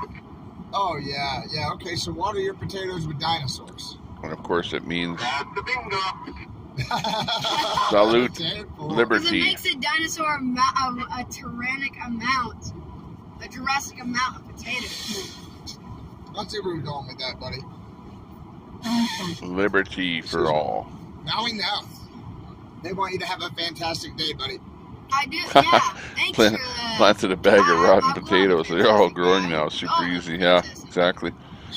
[SPEAKER 5] Oh, yeah, yeah. Okay, so water your potatoes with dinosaurs.
[SPEAKER 2] And of course it means
[SPEAKER 6] That's the bingo.
[SPEAKER 2] salute
[SPEAKER 5] 10-4.
[SPEAKER 4] Because it
[SPEAKER 2] liberty.
[SPEAKER 4] makes a dinosaur a tyrannic amount, a Jurassic amount of potatoes.
[SPEAKER 5] Let's see where we're going with that, buddy.
[SPEAKER 2] Liberty for all.
[SPEAKER 5] Now we know. They want you to have a fantastic day, buddy.
[SPEAKER 4] I do, yeah. Thank you for that.
[SPEAKER 2] Planted a bag of
[SPEAKER 4] I
[SPEAKER 2] rotten
[SPEAKER 4] love
[SPEAKER 2] potatoes. They're all growing now. Super easy. Yeah, exactly.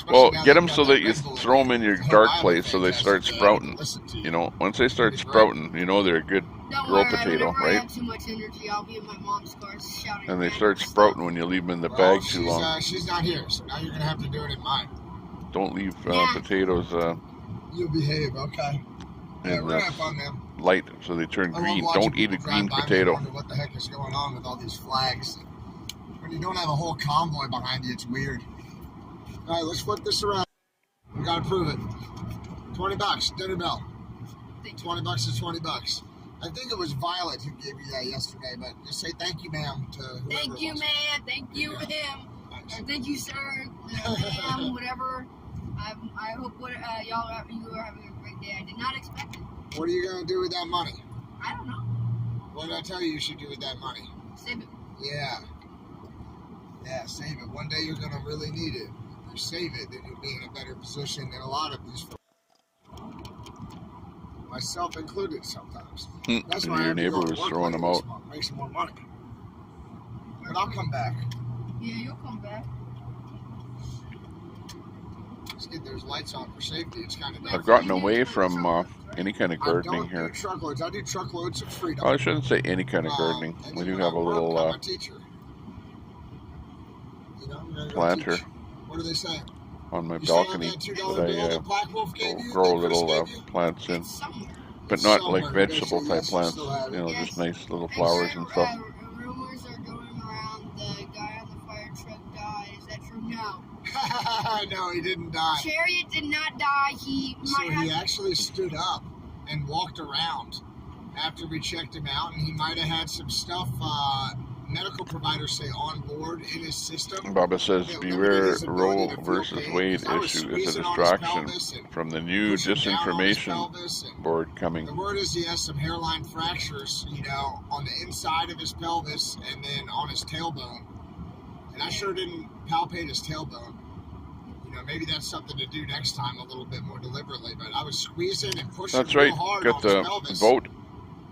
[SPEAKER 2] Well, get them so that you throw them in your dark place so they start sprouting. You know, once they start sprouting, you know they're a good
[SPEAKER 4] Don't
[SPEAKER 2] grow
[SPEAKER 4] worry,
[SPEAKER 2] potato,
[SPEAKER 4] whenever I
[SPEAKER 2] right?
[SPEAKER 4] have too much energy, I'll be in my mom's car shouting.
[SPEAKER 2] And they
[SPEAKER 4] random
[SPEAKER 2] start
[SPEAKER 4] stuff.
[SPEAKER 2] sprouting when you leave them in the
[SPEAKER 5] Well,
[SPEAKER 2] bag too long.
[SPEAKER 5] she's not here, so now you're going to have to do it in mine.
[SPEAKER 2] Don't leave
[SPEAKER 4] Yeah.
[SPEAKER 2] potatoes
[SPEAKER 5] You'll behave, okay? Yeah,
[SPEAKER 2] in
[SPEAKER 5] we're going to have fun, man.
[SPEAKER 2] light so they turn
[SPEAKER 5] I love
[SPEAKER 2] green.
[SPEAKER 5] watching
[SPEAKER 2] Don't eat a
[SPEAKER 5] people
[SPEAKER 2] green
[SPEAKER 5] drive by me and
[SPEAKER 2] potato.
[SPEAKER 5] wonder what the heck is going on with all these flags. When you don't have a whole convoy behind you, it's weird. All right, let's flip this around. We got to prove it. $20, Dinner Bell. $20 is $20. I think it was Violet who gave you that yesterday, but just say thank you, ma'am, to whoever
[SPEAKER 4] Thank you,
[SPEAKER 5] it was.
[SPEAKER 4] man. Thank you, him. And thank you, sir. Ma'am, whatever. I hope you are having a great day. I did not expect it.
[SPEAKER 5] What are you going to do with that money?
[SPEAKER 4] I don't know.
[SPEAKER 5] What did I tell you should do with that money?
[SPEAKER 4] Save it.
[SPEAKER 5] Yeah. Yeah, save it. One day you're going to really need it. If you save it, then you'll be in a better position than a lot of these folks. Myself included sometimes. That's why I
[SPEAKER 2] Your
[SPEAKER 5] have to
[SPEAKER 2] neighbor
[SPEAKER 5] go to
[SPEAKER 2] was
[SPEAKER 5] work
[SPEAKER 2] throwing
[SPEAKER 5] later
[SPEAKER 2] them
[SPEAKER 5] this
[SPEAKER 2] out.
[SPEAKER 5] month, make some more money. But I'll come back.
[SPEAKER 4] Yeah, you'll come back.
[SPEAKER 5] Let's get those lights on for safety. It's kind of
[SPEAKER 2] I've gotten away from any kind of
[SPEAKER 5] I
[SPEAKER 2] gardening
[SPEAKER 5] don't
[SPEAKER 2] here.
[SPEAKER 5] do truckloads. I do truckloads of freedom.
[SPEAKER 2] Oh, I shouldn't say any kind of gardening.
[SPEAKER 5] And
[SPEAKER 2] We
[SPEAKER 5] then
[SPEAKER 2] do
[SPEAKER 5] when
[SPEAKER 2] have
[SPEAKER 5] I
[SPEAKER 2] a
[SPEAKER 5] work,
[SPEAKER 2] little
[SPEAKER 5] I'm a teacher. You know, I'm gonna go
[SPEAKER 2] planter
[SPEAKER 5] teach. What are they saying?
[SPEAKER 2] on my
[SPEAKER 5] You still have
[SPEAKER 2] balcony
[SPEAKER 5] that $2
[SPEAKER 2] that
[SPEAKER 5] bill
[SPEAKER 2] I
[SPEAKER 5] that Black Wolf gave you?
[SPEAKER 2] grow
[SPEAKER 5] that Chris
[SPEAKER 2] little
[SPEAKER 5] gave you?
[SPEAKER 2] plants in,
[SPEAKER 4] It's somewhere.
[SPEAKER 2] but not
[SPEAKER 5] Somewhere.
[SPEAKER 2] like vegetable
[SPEAKER 5] Okay, so
[SPEAKER 2] type
[SPEAKER 5] yes, you
[SPEAKER 2] plants.
[SPEAKER 5] still have it.
[SPEAKER 2] You know,
[SPEAKER 4] Yes.
[SPEAKER 2] just nice little
[SPEAKER 4] And
[SPEAKER 2] flowers
[SPEAKER 4] sir,
[SPEAKER 2] and stuff.
[SPEAKER 4] rumors are going around the guy on the fire truck died. Is that true? No.
[SPEAKER 5] No, he didn't die.
[SPEAKER 4] Chariot did not die. He
[SPEAKER 5] So
[SPEAKER 4] might
[SPEAKER 5] he
[SPEAKER 4] have.
[SPEAKER 5] actually stood up and walked around after we checked him out, and he might have had some stuff medical providers say on board in his system.
[SPEAKER 2] Baba says,
[SPEAKER 5] that
[SPEAKER 2] beware
[SPEAKER 5] limited his ability
[SPEAKER 2] Roe
[SPEAKER 5] to feel
[SPEAKER 2] versus
[SPEAKER 5] pain,
[SPEAKER 2] Wade
[SPEAKER 5] 'cause I was
[SPEAKER 2] issue is a
[SPEAKER 5] squeezing on his
[SPEAKER 2] distraction
[SPEAKER 5] pelvis and
[SPEAKER 2] from the new
[SPEAKER 5] pushing down on his
[SPEAKER 2] disinformation
[SPEAKER 5] pelvis, and
[SPEAKER 2] board coming.
[SPEAKER 5] the word is he has some hairline fractures, you know, on the inside of his pelvis and then on his tailbone. And I sure didn't palpate his tailbone. You know, maybe that's something to do next time a little bit more deliberately. But I was squeezing and pushing
[SPEAKER 2] That's
[SPEAKER 5] real
[SPEAKER 2] right.
[SPEAKER 5] hard
[SPEAKER 2] Got
[SPEAKER 5] on
[SPEAKER 2] the
[SPEAKER 5] his pelvis.
[SPEAKER 2] vote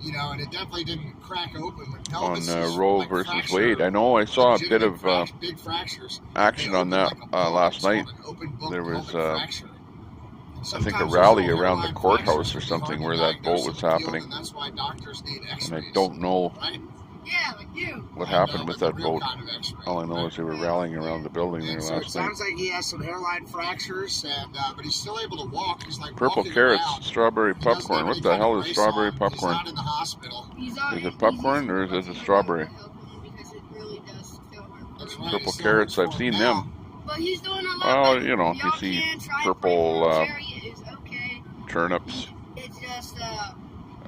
[SPEAKER 5] You know, and it definitely didn't crack open with
[SPEAKER 2] on
[SPEAKER 5] pelvis. is
[SPEAKER 2] Roe
[SPEAKER 5] like
[SPEAKER 2] versus
[SPEAKER 5] fracture,
[SPEAKER 2] Wade. I know I saw a bit
[SPEAKER 5] legitimate
[SPEAKER 2] of
[SPEAKER 5] big fractures.
[SPEAKER 2] action
[SPEAKER 5] They
[SPEAKER 2] on
[SPEAKER 5] open
[SPEAKER 2] that
[SPEAKER 5] like a book.
[SPEAKER 2] last
[SPEAKER 5] It's
[SPEAKER 2] night.
[SPEAKER 5] called an open book
[SPEAKER 2] There was,
[SPEAKER 5] pelvic fracture. And
[SPEAKER 2] I think a
[SPEAKER 5] sometimes
[SPEAKER 2] rally
[SPEAKER 5] those little
[SPEAKER 2] around the
[SPEAKER 5] hairline
[SPEAKER 2] courthouse
[SPEAKER 5] fractures
[SPEAKER 2] or
[SPEAKER 5] can be
[SPEAKER 2] something
[SPEAKER 5] hard
[SPEAKER 2] where
[SPEAKER 5] to
[SPEAKER 2] that vote
[SPEAKER 5] diagnose
[SPEAKER 2] was
[SPEAKER 5] in the field,
[SPEAKER 2] happening.
[SPEAKER 5] and that's why doctors need
[SPEAKER 2] And
[SPEAKER 5] x-rays.
[SPEAKER 2] I don't know
[SPEAKER 5] Right?
[SPEAKER 4] Yeah, like you.
[SPEAKER 2] what
[SPEAKER 5] And,
[SPEAKER 2] happened with
[SPEAKER 5] but
[SPEAKER 2] that
[SPEAKER 5] the real
[SPEAKER 2] vote.
[SPEAKER 5] kind of x-ray,
[SPEAKER 2] All I know
[SPEAKER 5] right?
[SPEAKER 2] is they were rallying around the building there
[SPEAKER 5] And so it
[SPEAKER 2] last night.
[SPEAKER 5] sounds like he has some hairline fractures, and but he's still able to walk. He's like
[SPEAKER 2] Purple
[SPEAKER 5] walking
[SPEAKER 2] carrots,
[SPEAKER 5] around.
[SPEAKER 2] strawberry
[SPEAKER 5] He doesn't
[SPEAKER 2] popcorn.
[SPEAKER 5] have
[SPEAKER 2] What
[SPEAKER 5] any
[SPEAKER 2] the
[SPEAKER 5] kind
[SPEAKER 2] hell
[SPEAKER 5] of
[SPEAKER 2] is
[SPEAKER 5] brace
[SPEAKER 2] strawberry
[SPEAKER 5] on.
[SPEAKER 2] popcorn?
[SPEAKER 5] He's not in the hospital.
[SPEAKER 4] He's
[SPEAKER 2] Is it popcorn or is it a strawberry?
[SPEAKER 4] Because it
[SPEAKER 2] Purple
[SPEAKER 5] so
[SPEAKER 2] carrots, I've
[SPEAKER 5] for
[SPEAKER 2] seen
[SPEAKER 5] now.
[SPEAKER 2] them.
[SPEAKER 4] But he's doing a lot
[SPEAKER 2] Well,
[SPEAKER 4] better.
[SPEAKER 2] you know,
[SPEAKER 4] Y'all
[SPEAKER 2] you see
[SPEAKER 4] can try
[SPEAKER 2] purple
[SPEAKER 4] Jerry is okay.
[SPEAKER 2] turnips.
[SPEAKER 4] It's just
[SPEAKER 5] He got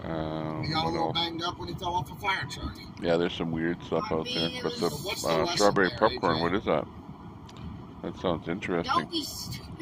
[SPEAKER 5] a
[SPEAKER 2] What
[SPEAKER 5] little
[SPEAKER 2] else?
[SPEAKER 5] banged up when he fell off a fire truck.
[SPEAKER 2] Yeah, there's some weird stuff
[SPEAKER 4] I
[SPEAKER 2] out there.
[SPEAKER 4] mean, it
[SPEAKER 2] But
[SPEAKER 4] was-
[SPEAKER 2] the
[SPEAKER 5] What's the lesson
[SPEAKER 2] strawberry
[SPEAKER 5] there,
[SPEAKER 2] popcorn,
[SPEAKER 5] AJ?
[SPEAKER 2] what is that? That sounds interesting.
[SPEAKER 4] don't be stupid.